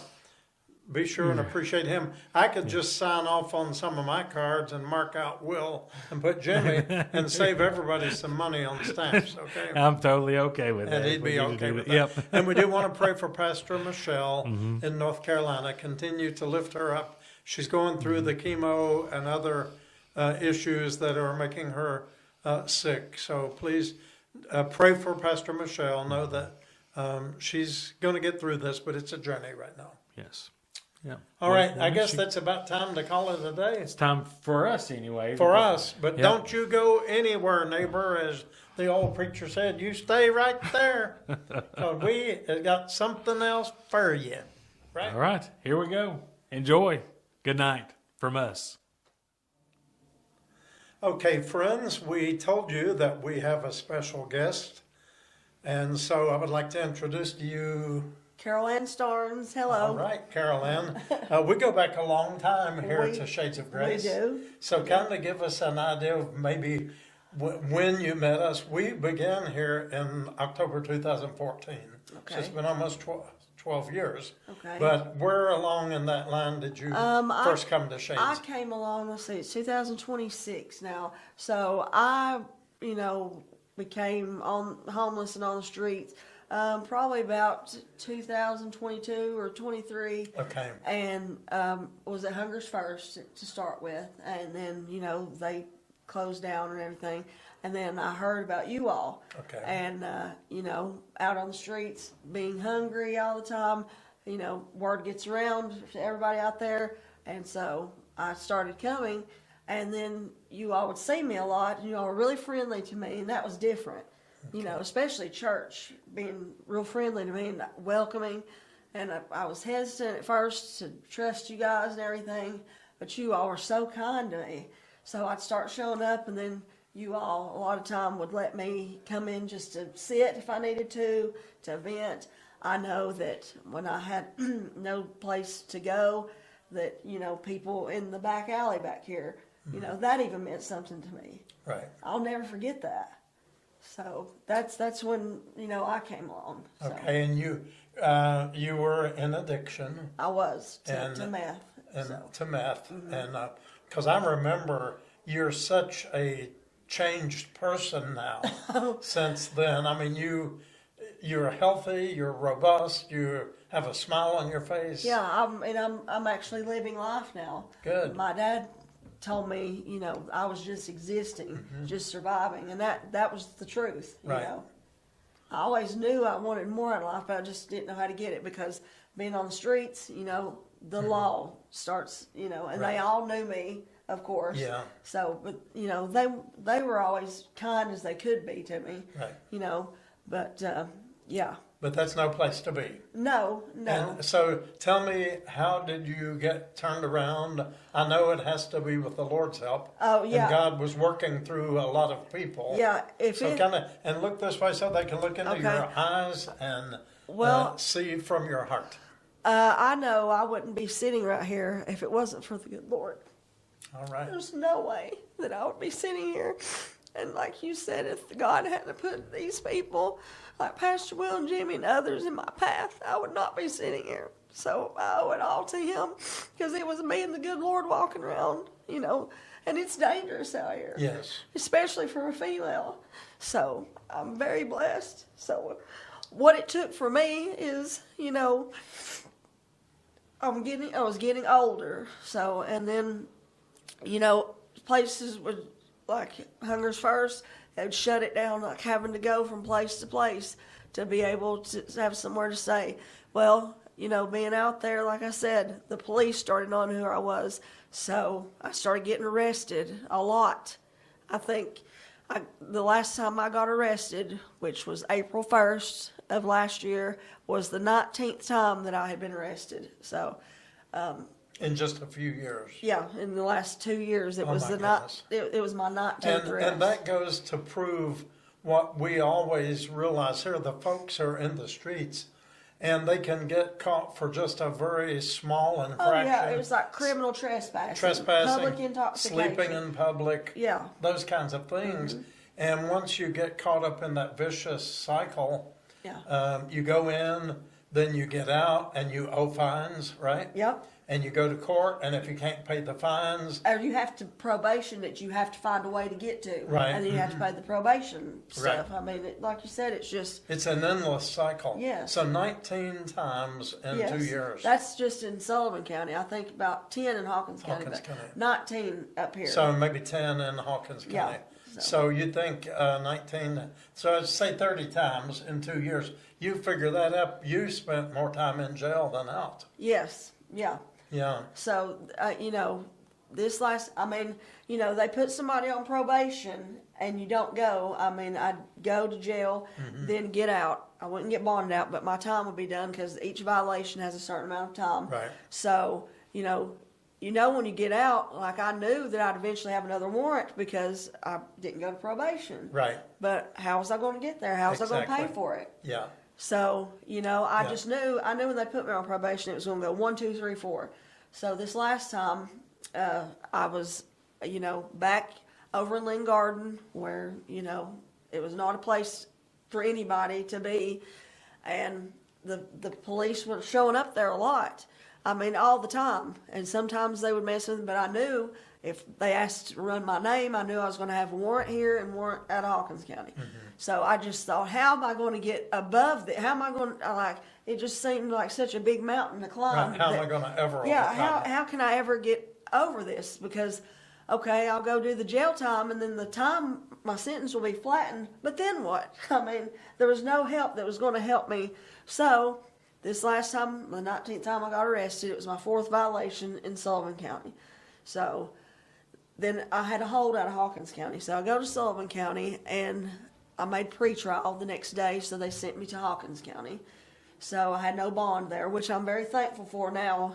be sure and appreciate him. I could just sign off on some of my cards and mark out Will and put Jimmy and save everybody some money on stamps, okay? I'm totally okay with that. And he'd We be need to okay do with that. that. Yep. And we do want to pray for Pastor Michelle in North Carolina. Continue to lift her up. She's going through the chemo and other issues that are making her sick. So please pray for Pastor Michelle. Know that she's going to get through this, but it's a journey right now. Yes. Yeah. All right. I guess that's about time to call it a day. It's time for us anyway. For us. But Yep. don't you go anywhere, neighbor, as the old preacher said. You stay right there. Because we got something else for you. Right? All right. Here we go. Enjoy. Good night from us. Okay, friends, we told you that we have a special guest. And so I would like to introduce to you. Carol Ann Starnes, hello. All right, Carol Ann. We go back a long time here to Shades of Grace. We do. So kind of give us an idea of maybe when you met us. We began here in October 2014. Okay. So it's been almost 12 years. Okay. But where along in that line did you first come to Shades? I came along, let's see, it's 2026 now. So I, became homeless and on the streets probably about 2022 or 23. Okay. And was at Hungers First to start with. And then, they closed down and everything. And then I heard about you all. Okay. And, out on the streets, being hungry all the time, word gets around to everybody out there. And so I started coming. And then you all would see me a lot. And you all were really friendly to me. And that was different. Okay. Especially church, being real friendly to me and welcoming. And I was hesitant at first to trust you guys and everything. But you all were so kind to me. So I'd start showing up, and then you all, a lot of time, would let me come in just to sit if I needed to vent. I know that when I had no place to go, that, people in the back alley back here, that even meant something to me. Right. I'll never forget that. So that's when, I came along. So. Okay, and you were in addiction. I was to meth. And so. to meth. And because I remember you're such a changed person now since then. I mean, you're healthy, you're robust, you have a smile on your face. Yeah, I'm actually living life now. Good. My dad told me, I was just existing, just surviving, and that was the truth. Right. I always knew I wanted more in life, but I just didn't know how to get it because being on the streets, the law starts, and Right. they all knew me, of course. Yeah. So, but they were always kind as they could be to me. Right. But yeah. But that's no place to be. No. And so tell me, how did you get turned around? I know it has to be with the Lord's help. Oh, yeah. And God was working through a lot of people. Yeah. And look this way so they can look into your eyes and see from your heart. I know I wouldn't be sitting right here if it wasn't for the good Lord. All right. There's no way that I would be sitting here. And like you said, if God hadn't put these people like Pastor Will and Jimmy and others in my path, I would not be sitting here. So I owe it all to him because it was me and the good Lord walking around, and it's dangerous out here. Yes. Especially for a female. So I'm very blessed. So what it took for me is, I was getting older. So, and then, places would, like Hungers First, they would shut it down, like having to go from place to place to be able to have somewhere to stay. Well, being out there, like I said, the police started knowing who I was. So I started getting arrested a lot. I think the last time I got arrested, which was April 1st of last year, was the 19th time that I had been arrested. So, in just a few years. Yeah, in the last 2 years, it was it was my 19th arrest. And that goes to prove what we always realize here: the folks are in the streets, and they can get caught for just a very small infraction. Oh yeah, it was like criminal trespassing, public intoxication, sleeping in public. Yeah, those kinds of things. And once you get caught up in that vicious cycle, you go in, then you get out and you owe fines, right? Yep. And you go to court, and if you can't pay the fines, Or you have to probation that you have to find a way to get to. Right. And then you have to pay the probation stuff. Right. I mean, like you said, it's just. it's an endless cycle. Yes. So 19 times in Yes. 2 years. That's just in Sullivan County. I think about 10 in Hawkins County. Hawkins but County. 19 up here. So maybe 10 in Hawkins Yeah, County. so- So you'd think 19, so I'd say 30 times in 2 years. You figure that up, you spent more time in jail than out. Yes. Yeah. Yeah, So, they put somebody on probation and you don't go. I mean, I'd go to jail, then get out. I wouldn't get bonded out, but my time would be done because each violation has a certain amount of time. Right. So, when you get out, like I knew that I'd eventually have another warrant because I didn't go to probation. right, But how was I going to get there? How was I going to pay Exactly. for it? yeah, So, I just knew, when they put me on probation, it was going to go 1, 2, 3, 4. So this last time, I was, back over in Lynn Garden where, it was not a place for anybody to be. And the police were showing up there a lot. I mean, all the time. And sometimes they would mess with me, but I knew if they asked to run my name, I knew I was going to have a warrant here and warrant out of Hawkins County. So I just thought, how am I going to get above that? How am I going to, it just seemed like such a big mountain to climb. right. How am that- I gonna ever Yeah, overcome it? how can I ever get over this? Because, okay, I'll go do the jail time and then the time, my sentence will be flattened, but then what? I mean, there was no help that was going to help me. So, this last time, the 19th time I got arrested, it was my 4th violation in Sullivan County. So, then I had a hold out of Hawkins County. So I go to Sullivan County and I made pretrial the next day, so they sent me to Hawkins County. So I had no bond there, which I'm very thankful for now,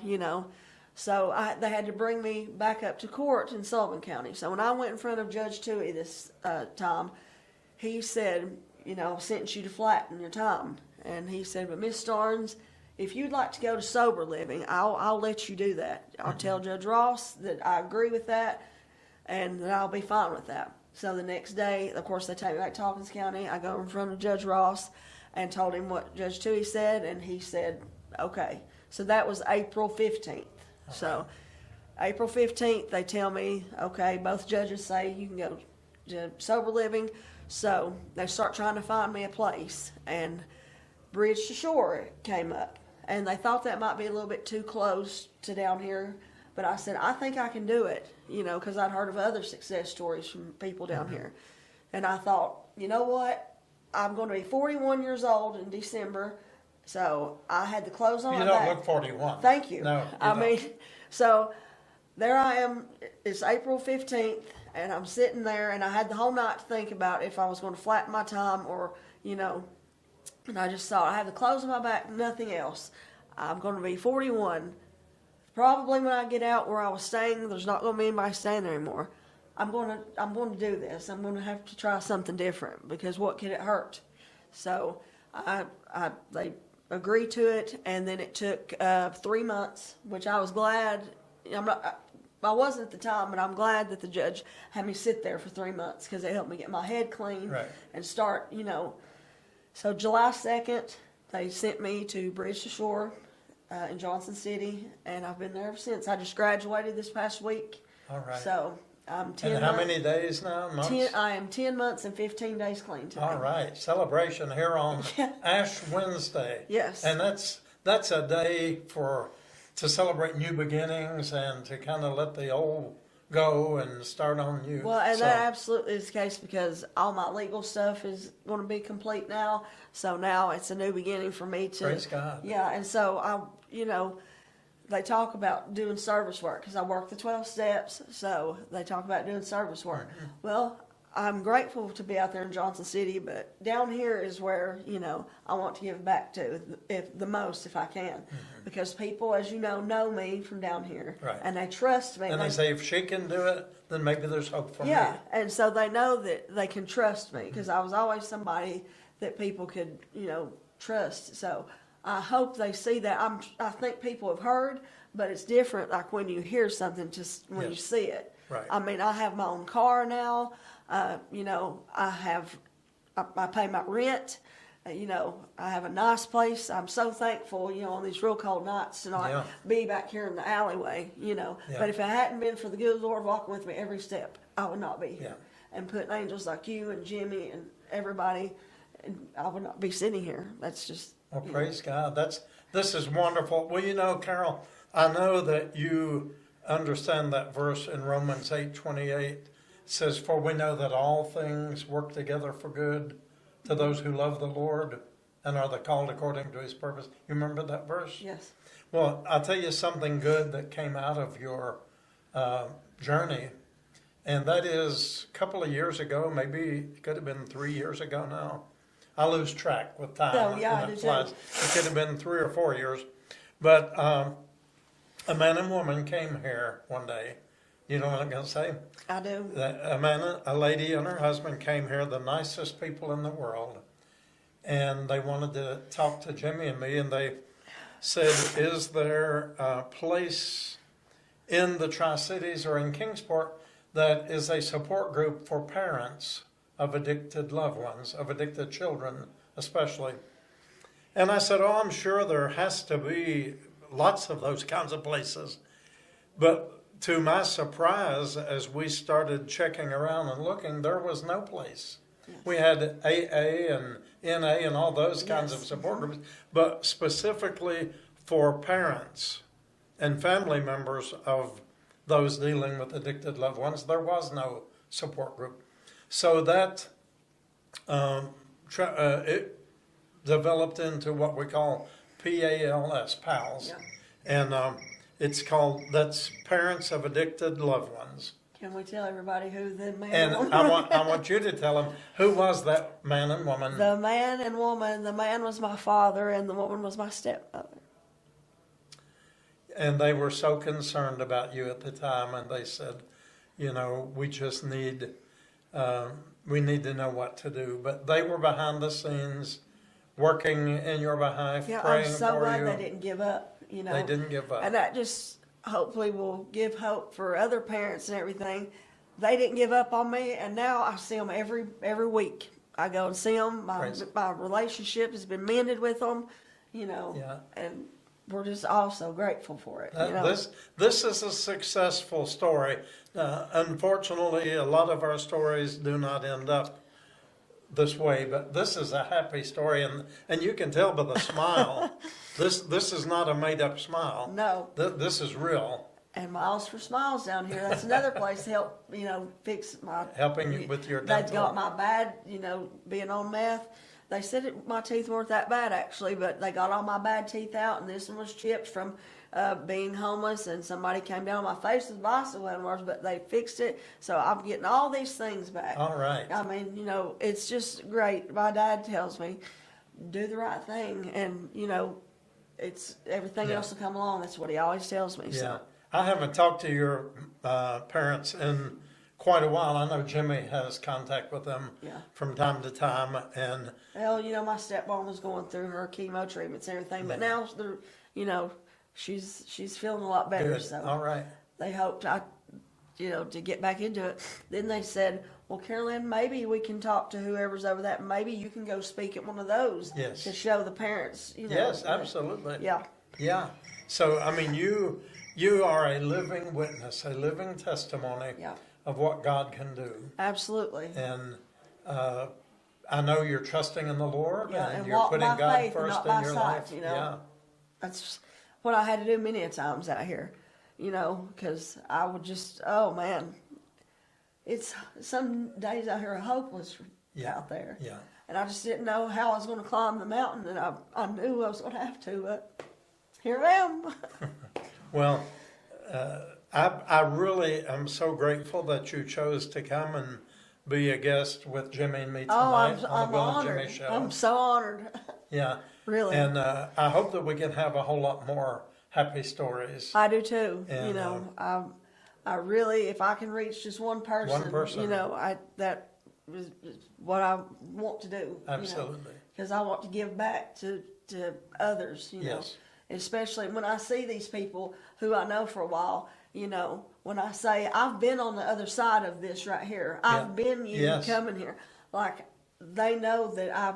So they had to bring me back up to court in Sullivan County. So when I went in front of Judge Toohey this time, he said, I've sentenced you to flatten your time. And he said, but Miss Starnes, if you'd like to go to sober living, I'll let you do that. I'll tell Judge Ross that I agree with that and that I'll be fine with that. So the next day, of course, they take me back to Hawkins County. I go in front of Judge Ross and told him what Judge Toohey said, and he said, okay. So that was April 15th. So April 15th, they tell me, okay, both judges say you can go to sober living. So they start trying to find me a place, and Bridge to Shore came up. And they thought that might be a little bit too close to down here. But I said, I think I can do it, because I'd heard of other success stories from people down here. And I thought, you know what? I'm going to be 41 years old in December. So I had the clothes on You my don't back. look 41. Thank you. No, you I don't. mean, so there I am. It's April 15th, and I'm sitting there, and I had the whole night to think about if I was going to flatten my time or, and I just thought, I have the clothes on my back, nothing else. I'm going to be 41. Probably when I get out where I was staying, there's not going to be anybody staying there anymore. I'm going to do this. I'm going to have to try something different because what could it hurt? So they agreed to it, and then it took 3 months, which I was glad. I wasn't at the time, but I'm glad that the judge had me sit there for 3 months because it helped me get my head clean Right. and start, So July 2nd, they sent me to Bridge to Shore in Johnson City, and I've been there ever since. I just graduated this past week. All right. So I'm 10 And how months- many days now? Months? I am 10 months and 15 days clean today. All right. Celebration here on Ash Wednesday. Yes. And that's a day to celebrate new beginnings and to kind of let the old go and start on new. Well, and So- that absolutely is the case because all my legal stuff is going to be complete now. So now it's a new beginning for me to. Praise God. Yeah, and so they talk about doing service work because I work the 12 steps. So they talk about doing service work. Mm-hmm. Well, I'm grateful to be out there in Johnson City, but down here is where, I want to give back to the most if I can. Because people, as you know me from down here. Right. And they trust me. And they say if she can do it, then maybe there's hope for Yeah, me. and so they know that they can trust me because I was always somebody that people could, trust. So I hope they see that. I think people have heard, but it's different. Like when you hear something, just when you Yes. see it. Right. I mean, I have my own car now. I pay my rent. I have a nice place. I'm so thankful, on these real cold nights to not be back here in the alleyway, Yeah. But if it hadn't been for the good Lord walking with me every step, I would not be here. Yeah. And putting angels like you and Jimmy and everybody, and I would not be sitting here. That's just. Well, praise God. This is wonderful. Well, Carol, I know that you understand that verse in Romans 8:28 says, "For we know that all things work together for good to those who love the Lord and are the called according to his purpose." You remember that verse? Yes. Well, I'll tell you something good that came out of your journey. And that is a couple of years ago, maybe it could have been 3 years ago now. I lose track with time. Oh, yeah, when I it do flies. too. It could have been 3 or 4 years. But a man and woman came here one day. You know what I'm going to say? I do. A lady and her husband came here, the nicest people in the world. And they wanted to talk to Jimmy and me, and they said, "Is there a place in the Tri-Cities or in Kingsport that is a support group for parents of addicted loved ones, of addicted children especially?" And I said, "Oh, I'm sure there has to be lots of those kinds of places." But to my surprise, as we started checking around and looking, there was no place. Yes. We had AA and NA and all those kinds of support groups, but specifically for parents and family members of those dealing with addicted loved ones, there was no support group. So that it developed into what we call PALS, Yeah. and it's called, that's Parents of Addicted Loved Ones. Can we tell everybody who the man And and I woman? want you to tell them, who was that man and woman? The man and woman. The man was my father, and the woman was my stepmother. And they were so concerned about you at the time, and they said, we just need, we need to know what to do. But they were behind the scenes, working in your behalf, Yeah, praying I'm so for glad you. they didn't give up. They didn't give up. And that just hopefully will give hope for other parents and everything. They didn't give up on me, and now I see them every week. I go and see them. My relationship has been mended with them, Yeah. and we're just all so grateful for it. This is a successful story. Unfortunately, a lot of our stories do not end up this way, but this is a happy story, and you can tell by the smile. This is not a made-up smile. No. This is real. And Miles for Smiles down here. That's another place to help, fix my... Helping you with your They dental. got my bad, being on meth. They said my teeth weren't that bad, actually, but they got all my bad teeth out, and this one was chipped from being homeless, and somebody came down on my face with bicycle, but they fixed it, so I'm getting all these things back. All right. I mean, it's just great. My dad tells me, do the right thing, and, it's everything else will come along. That's what he always tells me. Yeah. So. I haven't talked to your parents in quite a while. I know Jimmy has contact with them from time to time, and Well, my stepmom was going through her chemo treatments and everything, but now they're, she's feeling a lot better. good. So All right. they hoped to get back into it. Then they said, "Well, Carolyn, maybe we can talk to whoever's over that. Maybe you can go speak at one of those Yes. to show the parents." Yes, absolutely. Yeah. Yeah. So, I mean, you are a living witness, a living testimony of what God can do. Absolutely. And I know you're trusting in the Lord, and you're walk putting by God faith and first not in by your sight, life. Yeah. That's what I had to do many a times out here, because I would just, oh man, it's some days out here are hopeless out there. Yeah. And I just didn't know how I was going to climb the mountain, and I knew I was going to have to, but here I am. Well, I really am so grateful that you chose to come and be a guest with Jimmy and me tonight I'm on the Will and honored. Jimmy Show. I'm so honored. Yeah. Really. And I hope that we can have a whole lot more happy stories. I do too. And, I really, if I can reach just one person, that is what I want to do. Absolutely. Because I want to give back to others. Yes. Especially when I see these people who I know for a while. When I say I've been on the other side of this right here, I've been Yes. coming here, like they know that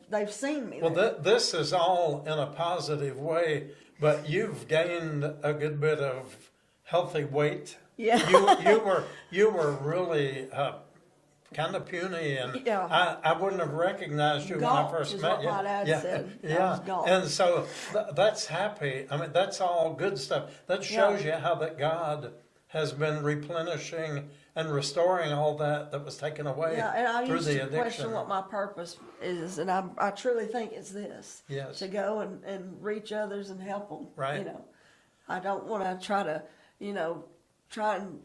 they've seen me. Well, there. this is all in a positive way, but you've gained a good bit of healthy weight. Yeah. You were really kind of puny, and Yeah. I wouldn't have recognized you Gaunt when I first is met what you. my dad yeah, said. I yeah. was gaunt. And so that's happy. I mean, that's all good stuff. That shows you how that God has been replenishing and restoring all that was taken away Yeah, and I through used the to addiction. question what my purpose is, and I truly think it's this. Yes. To go and reach others and help them. Right. You know, I don't want to try to, try and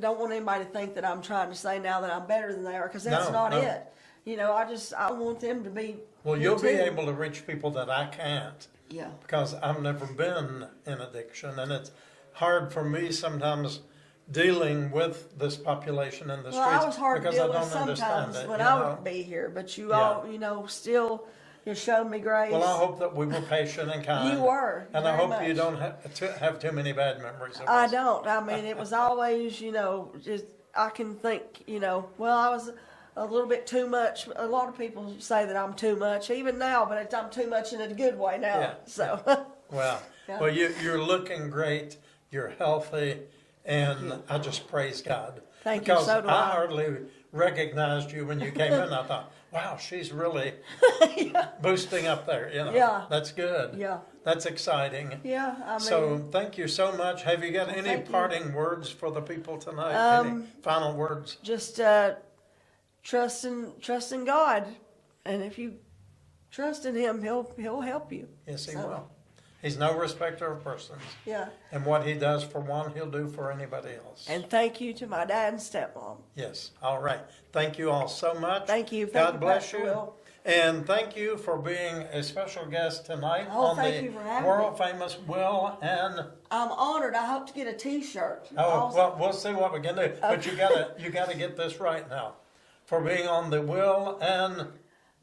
don't want anybody to think that I'm trying to say now that I'm better than they are, because that's No, not no. it. I want them to be. Well, good you'll be too. able to reach people that I can't. Yeah. Because I've never been in addiction, and it's hard for me sometimes dealing with this population in the Well, streets I was hard to because I deal with don't understand sometimes it. when you I know? would be here, but you Yeah. all, still, you showed me grace. Well, I hope that we were patient and kind. You were, and I very hope you much. don't have too many bad memories of I us. don't. I mean, it was always, just I can think, well, I was a little bit too much. A lot of people say that I'm too much, even now, but I'm too much in a good way now. Yeah, So, Well, Yeah. well, you're looking great. You're healthy, and I just praise God. Thank you, Because so do I I. hardly recognized you when you came in. I thought, wow, she's really boosting up there. Yeah. That's good. yeah, That's exciting. yeah. I mean, So thank you so much. Have you got any thank you. parting words for the people tonight? Any final words? just trust in God, and if you trust in Him, He'll help you. Yes, he So, will. He's no respecter of persons. Yeah, And what he does for one, he'll do for anybody else. and thank you to my dad and stepmom. Yes. All right. Thank you all so much. Thank you. Thank God you, bless Pastor you. Will. And thank you for being a special guest tonight Oh, on thank the you for having world famous Will and I'm honored. I hope to get a T-shirt. oh Also- well we'll see what we can do. But you gotta get this right now. For being on the Will and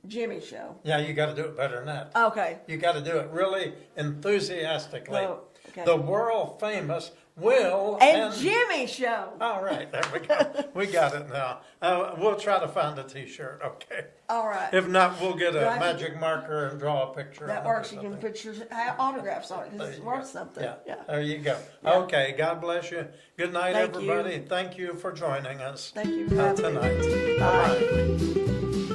Jimmy show. yeah, you gotta do it better than that. Okay. You gotta do it really enthusiastically. Oh, okay. The world famous Will And Jimmy show. All right, there we go. We got it now. We'll try to find a T-shirt, okay? All right. If not, we'll get a Do I have to- magic marker and draw a picture. That on it works. or You can something. put your autographs on it There because it's you worth go. something. Yeah, Yeah. there you go. Yeah. Okay, God bless you. Good night, Thank you. everybody. Thank you for joining us Thank you for having me. tonight. Bye. Bye-bye.